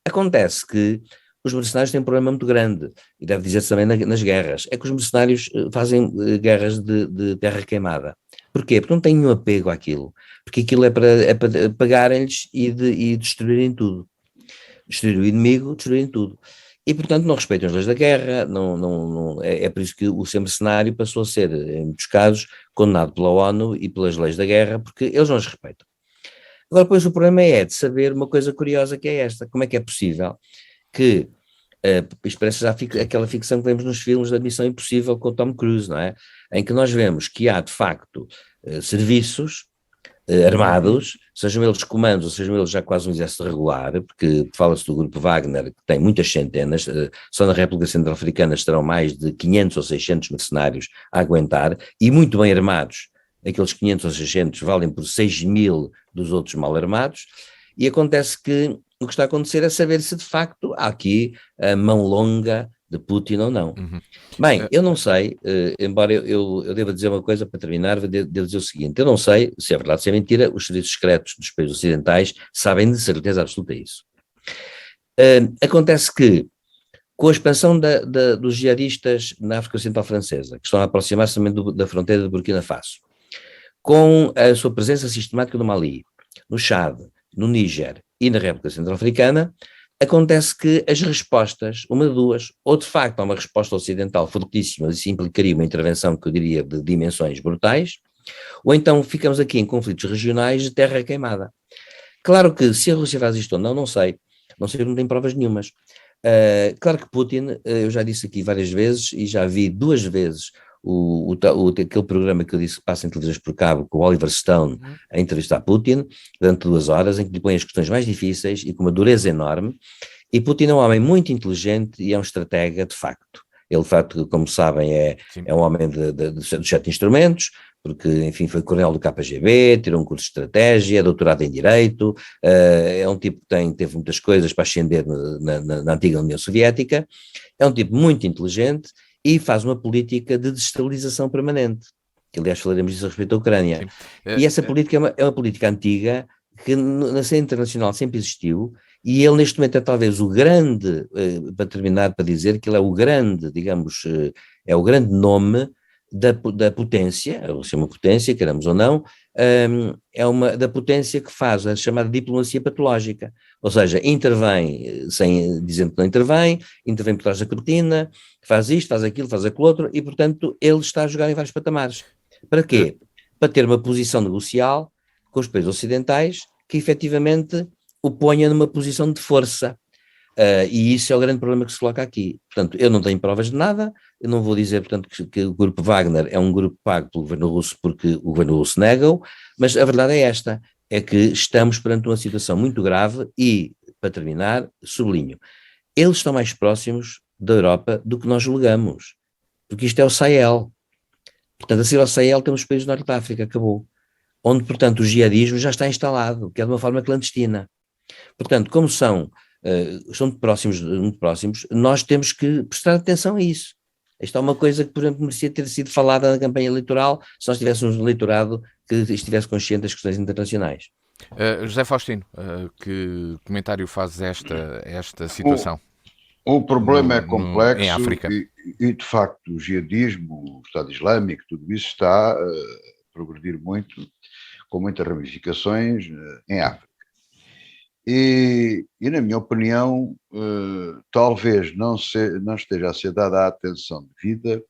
Speaker 2: Acontece que os mercenários têm um problema muito grande, e deve dizer-se também nas guerras, é que os mercenários fazem guerras de terra queimada. Porquê? Porque não têm nenhum apego àquilo, porque aquilo é para pagarem-lhes e destruírem tudo. Destruir o inimigo, destruírem tudo. E, portanto, não respeitam as leis da guerra, é por isso que o ser mercenário passou a ser, em muitos casos, condenado pela ONU e pelas leis da guerra, porque eles não as respeitam. Agora, pois, o problema é de saber uma coisa curiosa que é esta: como é que é possível que, isto parece já aquela ficção que vemos nos filmes da Missão Impossível com o Tom Cruise, não é? Em que nós vemos que há, de facto, serviços armados, sejam eles comandos ou sejam eles já quase um exército regular, porque fala-se do grupo Wagner, que tem muitas centenas, só na República Centro-Africana estarão mais de 500 ou 600 mercenários a aguentar, e muito bem armados. Aqueles 500 ou 600 valem por 6.000 dos outros mal armados, e acontece que o que está a acontecer é saber se de facto há aqui a mão longa de Putin ou não. Bem, eu não sei, embora eu deva dizer uma coisa para terminar, devo dizer o seguinte: eu não sei se é verdade, se é mentira, os serviços secretos dos países ocidentais sabem de certeza absoluta isso. Acontece que, com a expansão dos jihadistas na África Ocidental Francesa, que estão a aproximar-se também da fronteira de Burkina Faso, com a sua presença sistemática no Mali, no Chad, no Níger e na República Centro-Africana, acontece que as respostas, uma de duas, ou de facto há uma resposta ocidental fortíssima, isso implicaria uma intervenção que eu diria de dimensões brutais, ou então ficamos aqui em conflitos regionais de terra queimada. Claro que se a Rússia faz isto ou não, não sei, não tenho provas nenhumas. Claro que Putin, eu já disse aqui várias vezes e já vi 2 vezes aquele programa que eu disse que passa em televisões por cabo com o Oliver Stone a entrevistar Putin durante 2 horas, em que lhe põe as questões mais difíceis e com uma dureza enorme. E Putin é um homem muito inteligente e é um estratega de facto. Ele, de facto, como sabem, é um homem dos 7 instrumentos, porque, enfim, foi coronel do KGB, tirou um curso de estratégia, é doutorado em Direito, é um tipo que teve muitas coisas para ascender na antiga União Soviética, é um tipo muito inteligente e faz uma política de desestabilização permanente, que aliás falaremos disso a respeito da Ucrânia. E essa política é uma política antiga, que na cena internacional sempre existiu, e ele neste momento é talvez o grande, para terminar, para dizer que ele é o grande, digamos, é o grande nome da potência, a Rússia é uma potência, queremos ou não, da potência que faz a chamada diplomacia patológica, ou seja, intervém dizendo que não intervém por trás da cortina, faz isto, faz aquilo, faz aquilo outro, e portanto ele está a jogar em vários patamares. Para quê? Para ter uma posição negocial com os países ocidentais que efetivamente o ponha numa posição de força. E isso é o grande problema que se coloca aqui. Portanto, eu não tenho provas de nada, eu não vou dizer, portanto, que o grupo Wagner é um grupo pago pelo governo russo porque o governo russo nega-o, mas a verdade é esta, é que estamos perante uma situação muito grave e, para terminar, sublinho, eles estão mais próximos da Europa do que nós julgamos, porque isto é o Sahel. Portanto, a seguir ao Sahel temos os países do Norte da África, acabou. Onde, portanto, o jihadismo já está instalado, que é de uma forma clandestina. Portanto, como são muito próximos, nós temos que prestar atenção a isso. Isto é uma coisa que, por exemplo, merecia ter sido falada na campanha eleitoral, se nós tivéssemos um eleitorado que estivesse consciente das questões internacionais.
Speaker 1: José Faustino, que comentário faz esta situação?
Speaker 3: O problema é complexo
Speaker 1: em África.
Speaker 3: E, de facto, o jihadismo, o Estado Islâmico, tudo isso está a progredir muito, com muitas ramificações em África. E na minha opinião, talvez não esteja a ser dada a atenção devida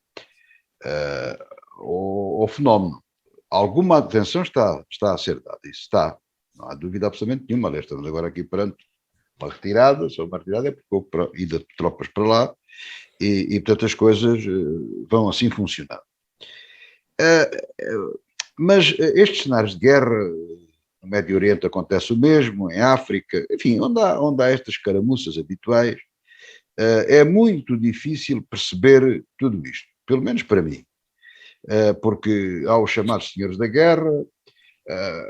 Speaker 3: ao fenómeno. Alguma atenção está a ser dada, isso está, não há dúvida absolutamente nenhuma. Aliás, estamos agora aqui perante uma retirada, só uma retirada é porque houve ida de tropas para lá e portanto as coisas vão assim funcionar. Mas estes cenários de guerra, no Médio Oriente acontece o mesmo, em África, enfim, onde há estas caramuças habituais, é muito difícil perceber tudo isto, pelo menos para mim, porque há os chamados senhores da guerra,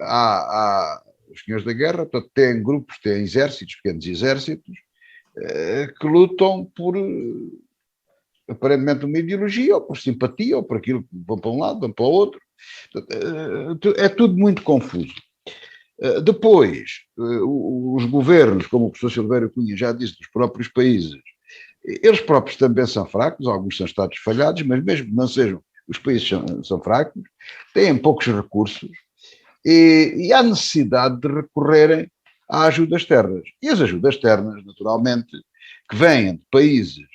Speaker 3: há os senhores da guerra, portanto, têm grupos, têm exércitos, pequenos exércitos, que lutam por aparentemente uma ideologia, ou por simpatia, ou por aquilo que vão para um lado, vão para o outro. É tudo muito confuso. Depois, os governos, como o professor Silvério Cunha já disse, dos próprios países, eles próprios também são fracos, alguns são estados falhados, mas mesmo que não sejam, os países são fracos, têm poucos recursos e há necessidade de recorrerem a ajudas externas. E as ajudas externas, naturalmente, que vêm de países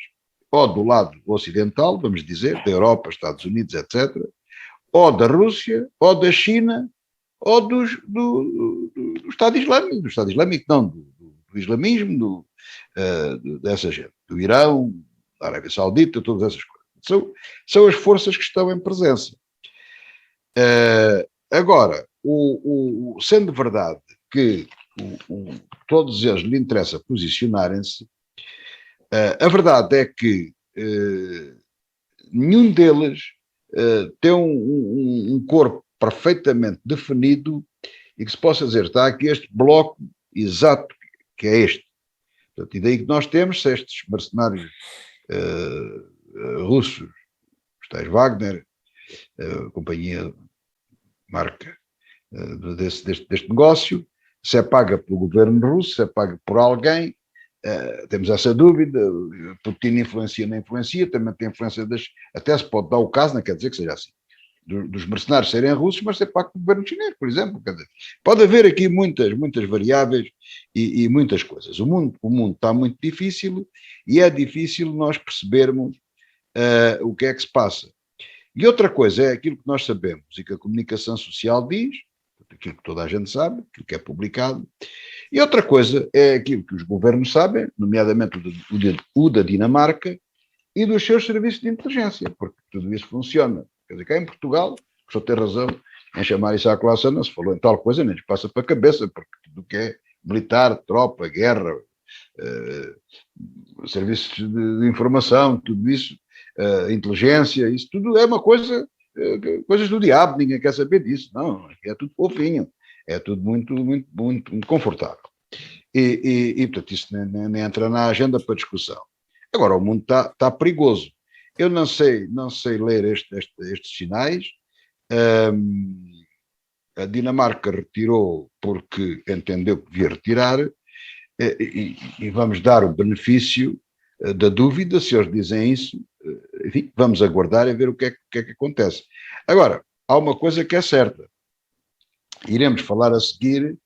Speaker 3: ou do lado ocidental, vamos dizer, da Europa, Estados Unidos, etc., ou da Rússia, ou da China, ou do Estado Islâmico, não, do islamismo, dessa gente, do Irão, da Arábia Saudita, todas essas coisas. São as forças que estão em presença. Agora, sendo verdade que todos eles lhe interessa posicionarem-se, a verdade é que nenhum deles tem um corpo perfeitamente definido e que se possa dizer, está aqui este bloco exato que é este. Portanto, e daí que nós temos estes mercenários russos, os tais Wagner, companhia marca deste negócio, se é paga pelo governo russo, se é paga por alguém, temos essa dúvida. Putin influencia, não influencia, também tem influência até se pode dar o caso, não quer dizer que seja assim, dos mercenários serem russos, mas ser pago pelo governo chinês, por exemplo. Quer dizer, pode haver aqui muitas variáveis e muitas coisas. O mundo está muito difícil e é difícil nós percebermos o que é que se passa. E outra coisa é aquilo que nós sabemos e que a comunicação social diz, aquilo que toda a gente sabe, aquilo que é publicado. E outra coisa é aquilo que os governos sabem, nomeadamente o da Dinamarca e dos seus serviços de inteligência, porque tudo isso funciona. Quer dizer, cá em Portugal, o senhor tem razão em chamar isso à colação, não se falou em tal coisa, nem lhes passa para a cabeça, porque tudo o que é militar, tropa, guerra, serviços de informação, tudo isso, inteligência, isso tudo é uma coisa, coisas do diabo, ninguém quer saber disso, não, é tudo fofinho, é tudo muito confortável. E portanto, isso nem entra na agenda para discussão. Agora, o mundo está perigoso. Eu não sei ler estes sinais. A Dinamarca retirou porque entendeu que devia retirar, e vamos dar o benefício da dúvida, se eles dizem isso, enfim, vamos aguardar e ver o que é que acontece. Agora, há uma coisa que é certa, iremos falar a seguir,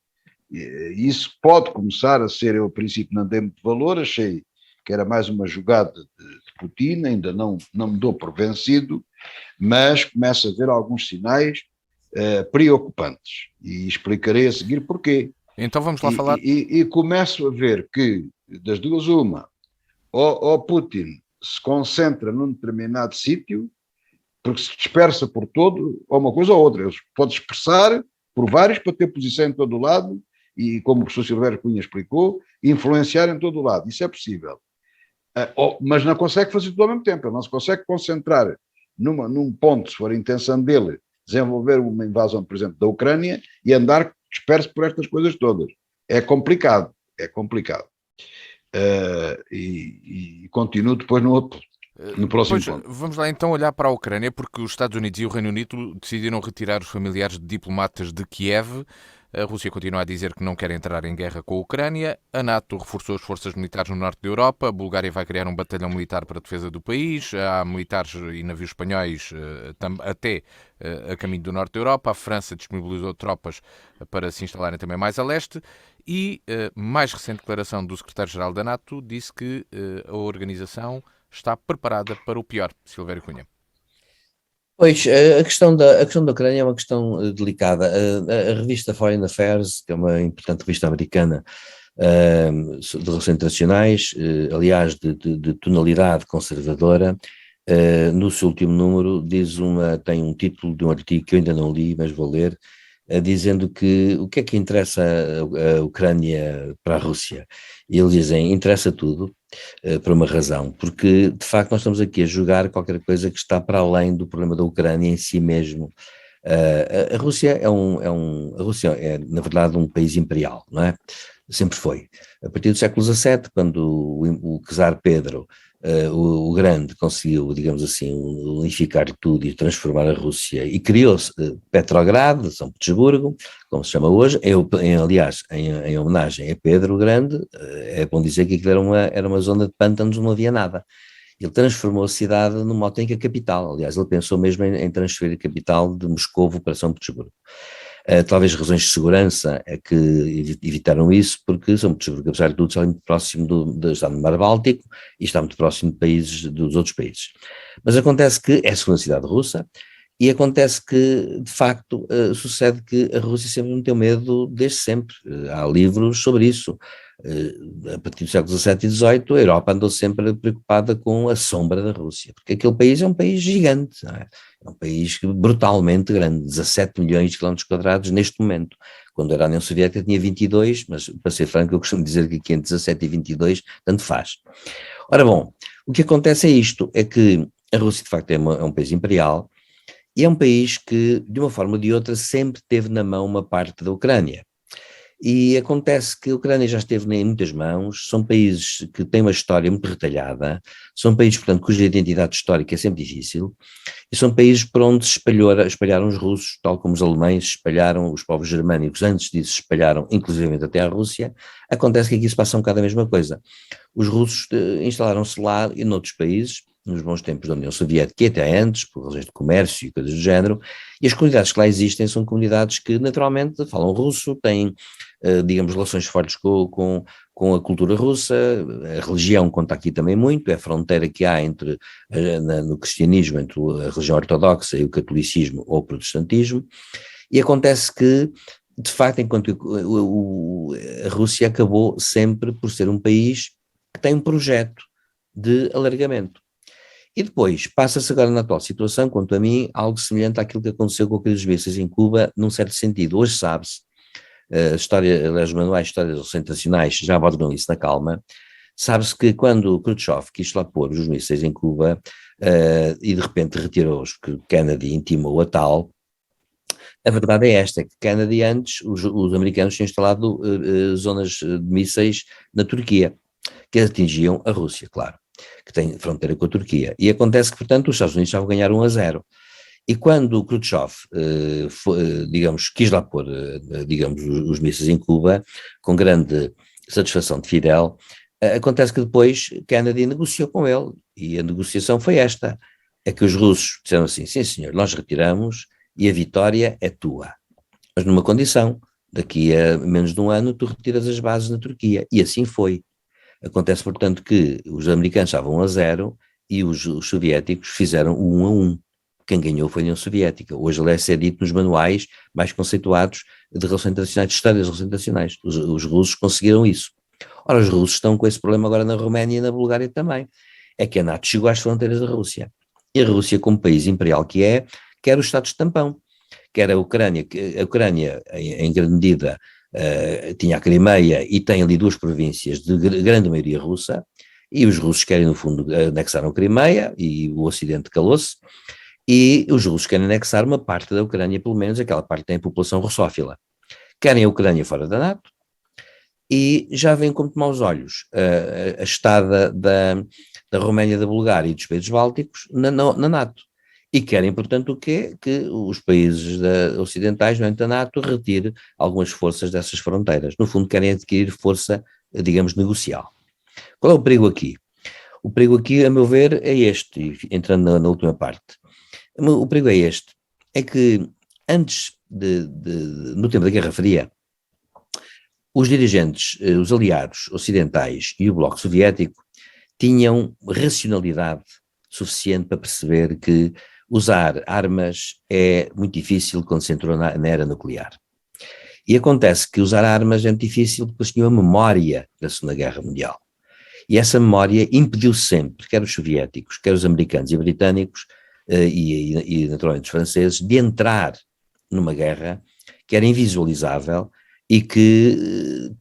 Speaker 3: e isso pode começar a ser, eu a princípio não dei muito valor, achei que era mais uma jogada de Putin, ainda não me dou por vencido, mas começo a ver alguns sinais preocupantes, e explicarei a seguir porquê.
Speaker 1: Então vamos lá falar.
Speaker 3: E começo a ver que, das duas uma, ou Putin se concentra num determinado sítio, porque se dispersa por todo, ou uma coisa ou outra, ele pode dispersar por vários para ter posição em todo o lado, e como o professor Silvério Cunha explicou, influenciar em todo o lado, isso é possível. Mas não consegue fazer tudo ao mesmo tempo, ele não se consegue concentrar num ponto, se for a intenção dele, desenvolver uma invasão, por exemplo, da Ucrânia e andar disperso por estas coisas todas. É complicado. E continuo depois no próximo ponto.
Speaker 1: Vamos lá então olhar para a Ucrânia, porque os Estados Unidos e o Reino Unido decidiram retirar os familiares de diplomatas de Kiev. A Rússia continua a dizer que não quer entrar em guerra com a Ucrânia. A NATO reforçou as forças militares no norte da Europa. A Bulgária vai criar um batalhão militar para a defesa do país. Há militares e navios espanhóis até a caminho do norte da Europa. A França disponibilizou tropas para se instalarem também mais a leste. E mais recente declaração do secretário-geral da NATO disse que a organização está preparada para o pior. Silvério Cunha.
Speaker 2: Pois, a questão da Ucrânia é uma questão delicada. A revista Foreign Affairs, que é uma importante revista americana de relações internacionais, aliás, de tonalidade conservadora, no seu último número tem um título de um artigo que eu ainda não li, mas vou ler, dizendo que o que é que interessa a Ucrânia para a Rússia? E eles dizem, interessa tudo, por uma razão, porque de facto nós estamos aqui a jogar qualquer coisa que está para além do problema da Ucrânia em si mesmo. A Rússia a Rússia é na verdade um país imperial, não é? Sempre foi. A partir do século XVII, quando o czar Pedro o Grande conseguiu, digamos assim, unificar tudo e transformar a Rússia e criou-se Petrogrado, São Petersburgo, como se chama hoje, aliás, em homenagem a Pedro o Grande, é bom dizer que aquilo era uma zona de pântanos, não havia nada. Ele transformou a cidade numa autêntica capital, aliás, ele pensou mesmo em transferir a capital de Moscovo para São Petersburgo. Talvez razões de segurança é que evitaram isso, porque São Petersburgo, apesar de tudo, está muito próximo está no Mar Báltico e está muito próximo dos outros países. Mas acontece que é a segunda cidade russa e acontece que, de facto, sucede que a Rússia sempre não tem medo desde sempre. Há livros sobre isso. A partir do século XVII e XVIII, a Europa andou sempre preocupada com a sombra da Rússia, porque aquele país é um país gigante, não é? É um país brutalmente grande, 17 milhões de quilómetros quadrados neste momento. Quando era a União Soviética tinha 22, mas para ser franco eu costumo dizer que aqui entre 17 e 22 tanto faz. Ora bom, o que acontece é isto, é que a Rússia de facto é um país imperial e é um país que de uma forma ou de outra sempre teve na mão uma parte da Ucrânia. E acontece que a Ucrânia já esteve em muitas mãos, são países que têm uma história muito retalhada, são países, portanto, cuja identidade histórica é sempre difícil, e são países por onde se espalharam os russos, tal como os alemães se espalharam, os povos germânicos antes disso se espalharam, inclusive até a Rússia. Acontece que aqui se passa um bocado a mesma coisa. Os russos instalaram-se lá e noutros países, nos bons tempos da União Soviética e até antes, por razões de comércio e coisas do género, e as comunidades que lá existem são comunidades que naturalmente falam russo, têm, digamos, relações fortes com a cultura russa, a religião conta aqui também muito, é a fronteira que há no cristianismo entre a religião ortodoxa e o catolicismo ou o protestantismo, e acontece que, de facto, enquanto a Rússia acabou sempre por ser um país que tem um projeto de alargamento. E depois, passa-se agora na atual situação, quanto a mim, algo semelhante àquilo que aconteceu com aqueles mísseis em Cuba, num certo sentido. Hoje sabe-se, aliás, os manuais de histórias internacionais já abordam isso na calma, sabe-se que quando Khrushchev quis lá pôr os mísseis em Cuba e de repente retirou-os, que Kennedy intimou a tal, a verdade é esta, que Kennedy antes, os americanos tinham instalado zonas de mísseis na Turquia, que atingiam a Rússia, claro, que tem fronteira com a Turquia, e acontece que, portanto, os Estados Unidos estavam a ganhar 1-0, e quando Khrushchev, digamos, quis lá pôr, digamos, os mísseis em Cuba, com grande satisfação de Fidel, Acontece que depois Kennedy negociou com ele, e a negociação foi esta, é que os russos disseram assim, sim senhor, nós retiramos e a vitória é tua, mas numa condição, daqui a menos de um ano tu retiras as bases na Turquia, e assim foi. Acontece, portanto, que os americanos estavam 1-0 e os soviéticos fizeram o 1-1. Quem ganhou foi a União Soviética. Hoje ele é ser dito nos manuais mais conceituados de relações internacionais, de história das relações internacionais. Os russos conseguiram isso. Ora, os russos estão com esse problema agora na Roménia e na Bulgária também. É que a NATO chegou às fronteiras da Rússia. E a Rússia, como país imperial que é, quer os Estados tampão. Quer a Ucrânia, em grande medida, tinha a Crimeia e tem ali 2 províncias de grande maioria russa, e os russos querem, no fundo, anexar a Crimeia, e o Ocidente calou-se, e os russos querem anexar uma parte da Ucrânia, pelo menos aquela parte que tem a população russófila. Querem a Ucrânia fora da NATO, e já vem com muito maus olhos a estada da Roménia, da Bulgária e dos países bálticos na NATO. E querem, portanto, o quê? Que os países ocidentais, no entanto, a NATO retire algumas forças dessas fronteiras. No fundo, querem adquirir força, digamos, negocial. Qual é o perigo aqui? O perigo aqui, a meu ver, é este, entrando na última parte. O perigo é este, é que antes, no tempo da Guerra Fria, os dirigentes, os aliados ocidentais e o Bloco Soviético tinham racionalidade suficiente para perceber que usar armas é muito difícil quando se entrou na era nuclear. E acontece que usar armas é muito difícil porque eles tinham a memória da Segunda Guerra Mundial. E essa memória impediu sempre, quer os soviéticos, quer os americanos e britânicos, e naturalmente os franceses, de entrar numa guerra que era invisualizável e que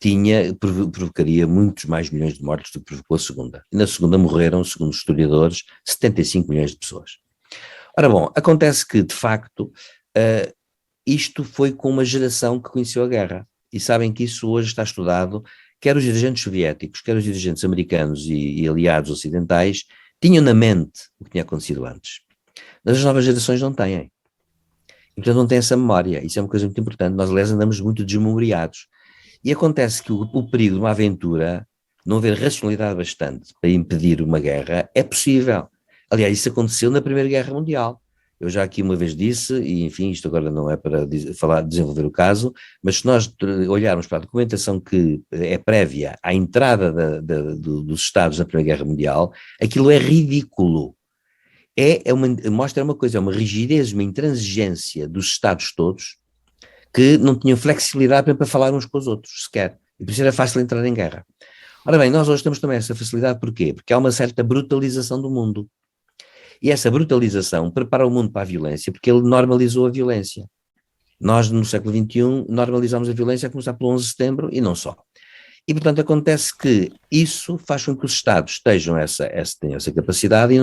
Speaker 2: provocaria muitos mais milhões de mortes do que provocou a Segunda. E na Segunda morreram, segundo os historiadores, 75 milhões de pessoas. Ora bom, acontece que, de facto, isto foi com uma geração que conheceu a guerra. E sabem que isso hoje está estudado, quer os dirigentes soviéticos, quer os dirigentes americanos e aliados ocidentais, tinham na mente o que tinha acontecido antes. Mas as novas gerações não têm. E, portanto, não têm essa memória. Isso é uma coisa muito importante. Nós, aliás, andamos muito desmemoriados. E acontece que o perigo de uma aventura, não haver racionalidade bastante para impedir uma guerra, é possível. Aliás, isso aconteceu na Primeira Guerra Mundial. Eu já aqui uma vez disse, e enfim, isto agora não é para desenvolver o caso, mas se nós olharmos para a documentação que é prévia à entrada dos Estados na Primeira Guerra Mundial, aquilo é ridículo. Mostra uma coisa, é uma rigidez, uma intransigência dos Estados todos, que não tinham flexibilidade para falar uns com os outros, sequer. E por isso era fácil entrar em guerra. Ora bem, nós hoje temos também essa facilidade, porquê? Porque há uma certa brutalização do mundo. E essa brutalização prepara o mundo para a violência, porque ele normalizou a violência. Nós, no século XXI, normalizamos a violência a começar pelo 11 de setembro e não só. E, portanto, acontece que isso faz com que os Estados tenham essa capacidade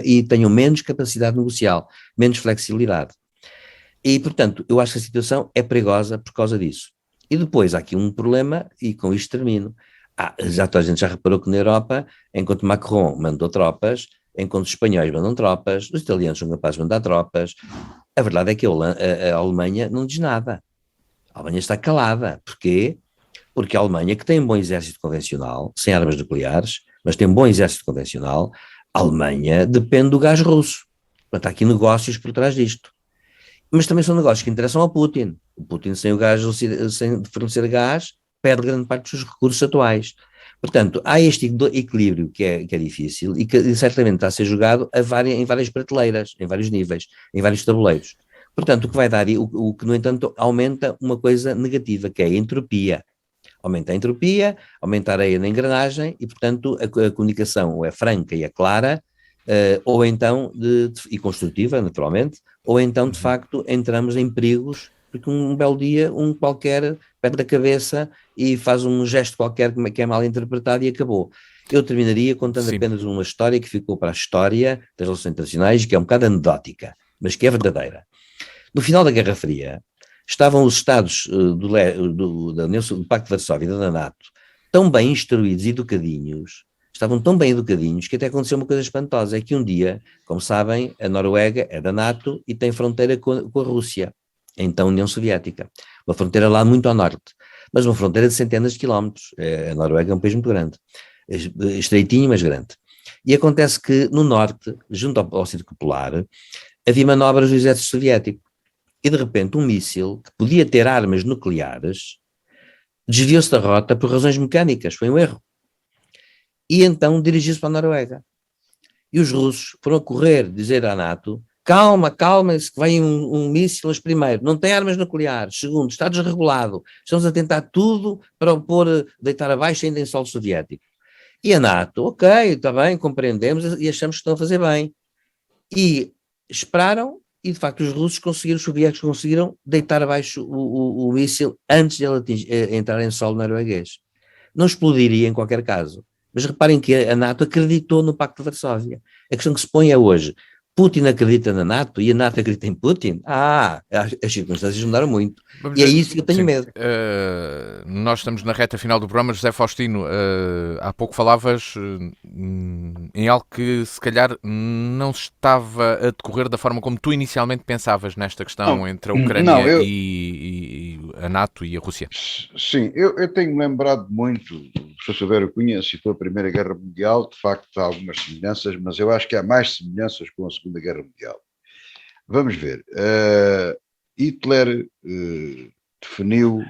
Speaker 2: e tenham menos capacidade negocial, menos flexibilidade. E, portanto, eu acho que a situação é perigosa por causa disso. E depois há aqui um problema, e com isto termino. Toda a gente já reparou que na Europa, enquanto Macron mandou tropas, enquanto os espanhóis mandam tropas, os italianos são capazes de mandar tropas, a verdade é que a Alemanha não diz nada. A Alemanha está calada. Porquê? Porque a Alemanha, que tem um bom exército convencional, sem armas nucleares, mas tem um bom exército convencional, a Alemanha depende do gás russo. Portanto, há aqui negócios por trás disto. Mas também são negócios que interessam ao Putin. O Putin, sem sem fornecer gás, perde grande parte dos seus recursos atuais. Portanto, há este equilíbrio que é difícil e que certamente está a ser jogado em várias prateleiras, em vários níveis, em vários tabuleiros. Portanto, o que vai dar, o que no entanto aumenta uma coisa negativa, que é a entropia. Aumenta a entropia, aumenta a areia na engrenagem e, portanto, a comunicação ou é franca e é clara, ou então, e construtiva, naturalmente, ou então, de facto, entramos em perigos, porque um belo dia, um qualquer perde a cabeça e faz um gesto qualquer que é mal interpretado e acabou. Eu terminaria contando apenas uma história que ficou para a história das relações internacionais, que é um bocado anedótica, mas que é verdadeira. No final da Guerra Fria, estavam os Estados do Pacto de Varsóvia e da NATO tão bem instruídos e educadinhos, estavam tão bem educadinhos que até aconteceu uma coisa espantosa, é que um dia, como sabem, a Noruega é da NATO e tem fronteira com a Rússia, então União Soviética, uma fronteira lá muito ao norte, mas uma fronteira de centenas de quilómetros, a Noruega é um país muito grande, estreitinho, mas grande. E acontece que no norte, junto ao Círculo Polar, havia manobras do exército soviético. E de repente um míssil que podia ter armas nucleares desviou-se da rota por razões mecânicas, foi um erro. E então dirigiu-se para a Noruega. E os russos foram a correr dizer à NATO: calma-se que vem um míssil, primeiro, não tem armas nucleares, segundo, está desregulado, estamos a tentar tudo para o deitar abaixo ainda em solo soviético. E a NATO, ok, está bem, compreendemos e achamos que estão a fazer bem. E esperaram, e de facto os russos conseguiram, os soviéticos conseguiram deitar abaixo o míssil antes de ele entrar em solo norueguês. Não explodiria em qualquer caso. Mas reparem que a NATO acreditou no Pacto de Varsóvia. A questão que se põe é hoje: Putin acredita na NATO e a NATO acredita em Putin? As circunstâncias mudaram muito. E é isso que eu tenho medo.
Speaker 1: Nós estamos na reta final do programa. José Faustino, há pouco falavas em algo que se calhar não estava a decorrer da forma como tu inicialmente pensavas nesta questão entre a Ucrânia e a NATO e a Rússia.
Speaker 3: Sim, eu tenho lembrado muito, o professor Silvério Cunha citou a Primeira Guerra Mundial, de facto há algumas semelhanças, mas eu acho que há mais semelhanças com a Segunda Guerra Mundial. Vamos ver, Hitler definiu,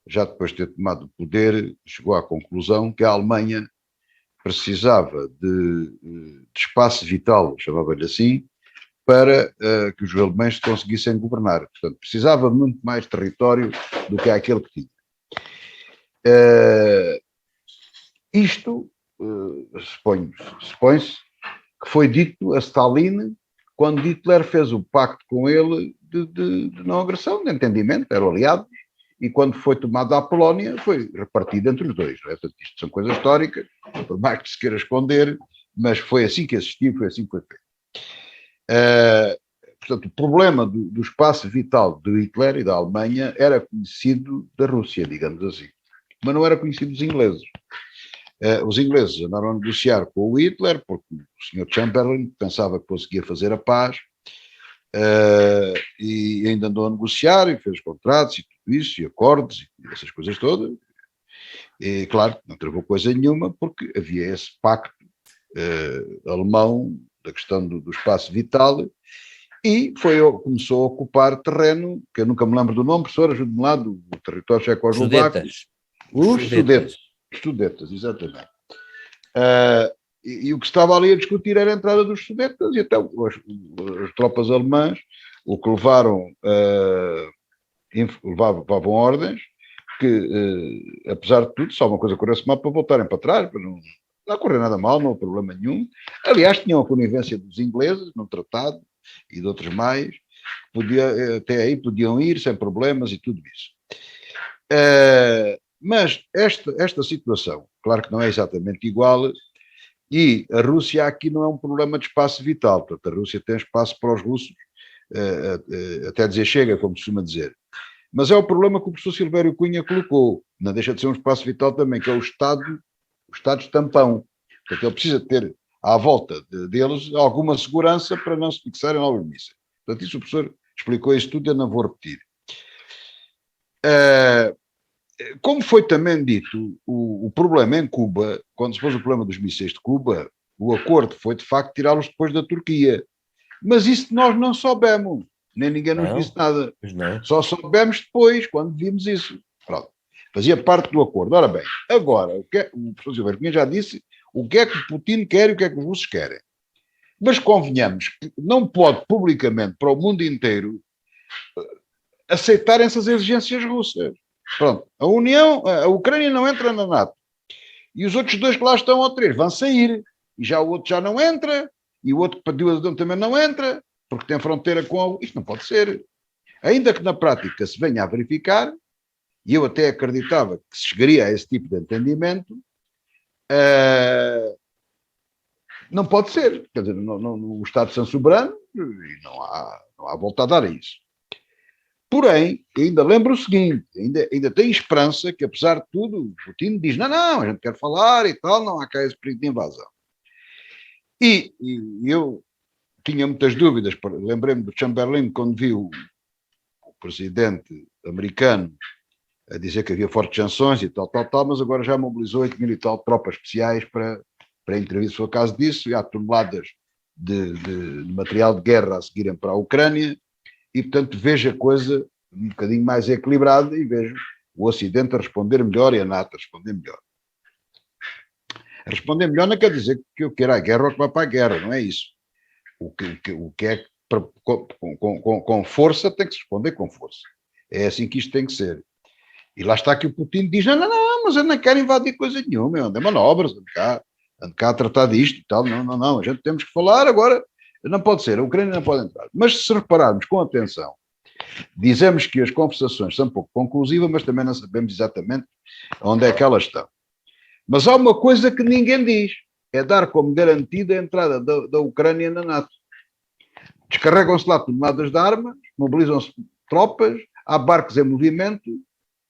Speaker 3: já depois de ter tomado o poder, chegou à conclusão que a Alemanha precisava de espaço vital, chamava-lhe assim, para que os alemães conseguissem governar. Portanto, precisava de muito mais território do que aquele que tinha. Isto, supõe-se que foi dito a Stalin quando Hitler fez o pacto com ele de não agressão, de entendimento, eram aliados, e quando foi tomada a Polónia, foi repartida entre os dois. Não é? Portanto, isto são coisas históricas, por mais que se queira esconder, mas foi assim que existiu, foi assim que foi feito. Portanto, o problema do espaço vital de Hitler e da Alemanha era conhecido da Rússia, digamos assim, mas não era conhecido dos ingleses. Os ingleses andaram a negociar com o Hitler, porque o Sr. Chamberlain pensava que conseguia fazer a paz, e ainda andou a negociar e fez contratos e tudo isso, e acordos e essas coisas todas. E, claro, não travou coisa nenhuma, porque havia esse pacto alemão da questão do espaço vital, e começou a ocupar terreno, que eu nunca me lembro do nome, professor, ajude-me lá, do território checoslovaco. Os Sudetas, exatamente. E o que estava ali a discutir era a entrada dos Sudetas, e então as tropas alemãs, o que levavam ordens, que apesar de tudo, só uma coisa corresse mal para voltarem para trás, para não correr nada mal, não há problema nenhum. Aliás, tinham a conivência dos ingleses no tratado e de outros mais, até aí podiam ir sem problemas e tudo isso. Mas esta situação, claro que não é exatamente igual, e a Rússia aqui não é um problema de espaço vital, portanto a Rússia tem espaço para os russos, até dizer chega, como costuma dizer. Mas é o problema que o professor Silvério Cunha colocou, não deixa de ser um espaço vital também, que é o Estado tampão. Portanto, ele precisa ter à volta deles alguma segurança para não se fixarem novos mísseis. Portanto, isso o professor explicou isso tudo, eu não vou repetir. Como foi também dito, o problema em Cuba, quando se pôs o problema dos mísseis de Cuba, o acordo foi de facto tirá-los depois da Turquia. Mas isso nós não soubemos, nem ninguém nos disse nada. Só soubemos depois, quando vimos isso. Pronto. Fazia parte do acordo. Ora bem, agora, o professor Silvério Cunha já disse o que é que Putin quer e o que é que os russos querem. Mas convenhamos que não pode publicamente para o mundo inteiro aceitar essas exigências russas. Pronto, a Ucrânia não entra na NATO. E os outros dois que lá estão, ou três, vão sair. E já o outro já não entra, e o outro que pediu adesão também não entra, porque tem fronteira com isto não pode ser. Ainda que na prática se venha a verificar, e eu até acreditava que se chegaria a esse tipo de entendimento, não pode ser. Quer dizer, o Estado são soberano e não há volta a dar a isso. Porém, ainda lembro o seguinte, ainda tem esperança que, apesar de tudo, o Putin diz, não, a gente quer falar e tal, não há cá esse perigo de invasão. E eu tinha muitas dúvidas, lembrei-me do Chamberlain quando viu o presidente americano a dizer que havia fortes sanções e tal, mas agora já mobilizou 8 mil e tal tropas especiais para intervir se for caso disso, e há toneladas de material de guerra a seguirem para a Ucrânia, e portanto vejo a coisa um bocadinho mais equilibrada e vejo o Ocidente a responder melhor e a NATO a responder melhor. A responder melhor não quer dizer que eu queira a guerra ou que vá para a guerra, não é isso. O que é com força tem que se responder com força. É assim que isto tem que ser. E lá está que o Putin diz, não, mas eu não quero invadir coisa nenhuma, eu ando em manobras, ando cá a tratar disto e tal, não, a gente temos que falar agora, não pode ser, a Ucrânia não pode entrar. Mas se repararmos com atenção, dizemos que as conversações são um pouco conclusivas, mas também não sabemos exatamente onde é que elas estão. Mas há uma coisa que ninguém diz, é dar como garantida a entrada da Ucrânia na NATO. Descarregam-se lá toneladas de armas, mobilizam-se tropas, há barcos em movimento,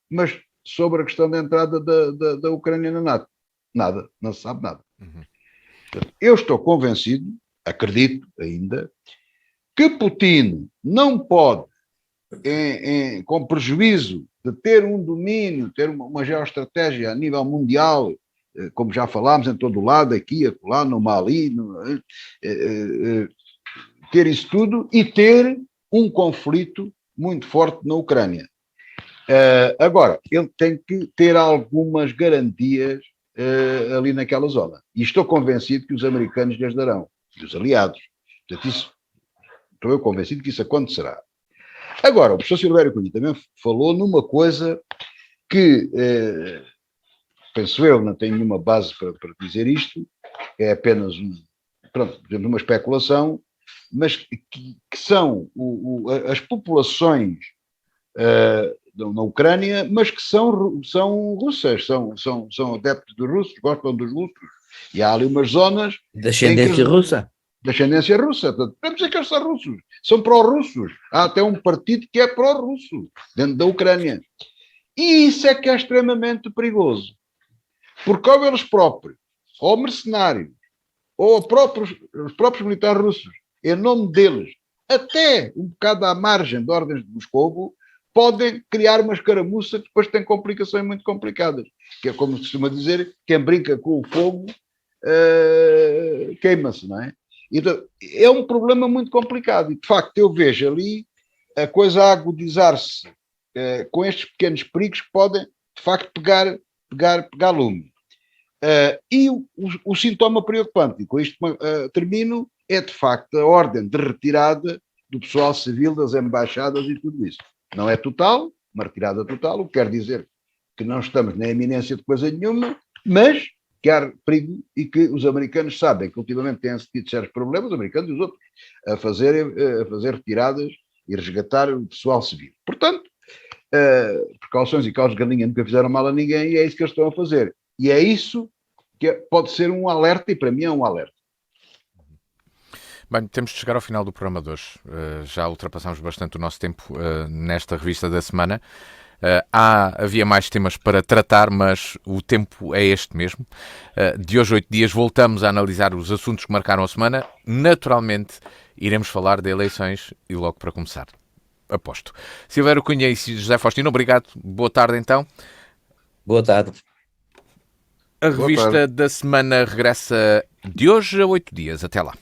Speaker 3: mas sobre a questão da entrada da Ucrânia na NATO, nada, não se sabe nada. Eu estou convencido, acredito ainda, que Putin não pode, com prejuízo de ter um domínio, ter uma geoestratégia a nível mundial, como já falámos, em todo o lado, aqui, acolá, no Mali, ter isso tudo e ter um conflito muito forte na Ucrânia. Agora, ele tem que ter algumas garantias ali naquela zona. E estou convencido que os americanos lhes darão, e os aliados. Portanto, estou eu convencido que isso acontecerá. Agora, o professor Silvério Cunha também falou numa coisa que, penso eu, não tenho nenhuma base para dizer isto, é apenas uma especulação, mas que são as populações na Ucrânia, mas que são russas, são adeptos dos russos, gostam dos russos, e há ali umas zonas...
Speaker 2: De ascendência russa?
Speaker 3: De ascendência russa, podemos dizer que eles são russos, são pró-russos, há até um partido que é pró-russo, dentro da Ucrânia, e isso é que é extremamente perigoso, porque ou eles próprios, ou mercenários, ou os próprios militares russos, em nome deles, até um bocado à margem de ordens de Moscovo, podem criar uma escaramuça que depois tem complicações muito complicadas. Que é como se costuma dizer, quem brinca com o fogo queima-se, não é? Então, é um problema muito complicado. E, de facto, eu vejo ali a coisa a agudizar-se com estes pequenos perigos que podem, de facto, pegar lume. E o sintoma preocupante, e com isto termino, é, de facto, a ordem de retirada do pessoal civil das embaixadas e tudo isso. Não é total, uma retirada total, o que quer dizer que não estamos na iminência de coisa nenhuma, mas que há perigo e que os americanos sabem que ultimamente têm-se tido sérios problemas, os americanos e os outros, a fazer retiradas e resgatar o pessoal civil. Portanto, precauções e caos de galinha nunca fizeram mal a ninguém e é isso que eles estão a fazer. E é isso que pode ser um alerta e para mim é um alerta.
Speaker 1: Bem, temos de chegar ao final do programa de hoje. Já ultrapassamos bastante o nosso tempo nesta revista da semana. Havia mais temas para tratar, mas o tempo é este mesmo. De hoje a 8 dias voltamos a analisar os assuntos que marcaram a semana. Naturalmente, iremos falar de eleições e logo para começar. Aposto. Silvério Cunha e José Faustino, obrigado. Boa tarde então.
Speaker 2: Boa tarde.
Speaker 1: A revista da semana regressa de hoje a 8 dias. Até lá.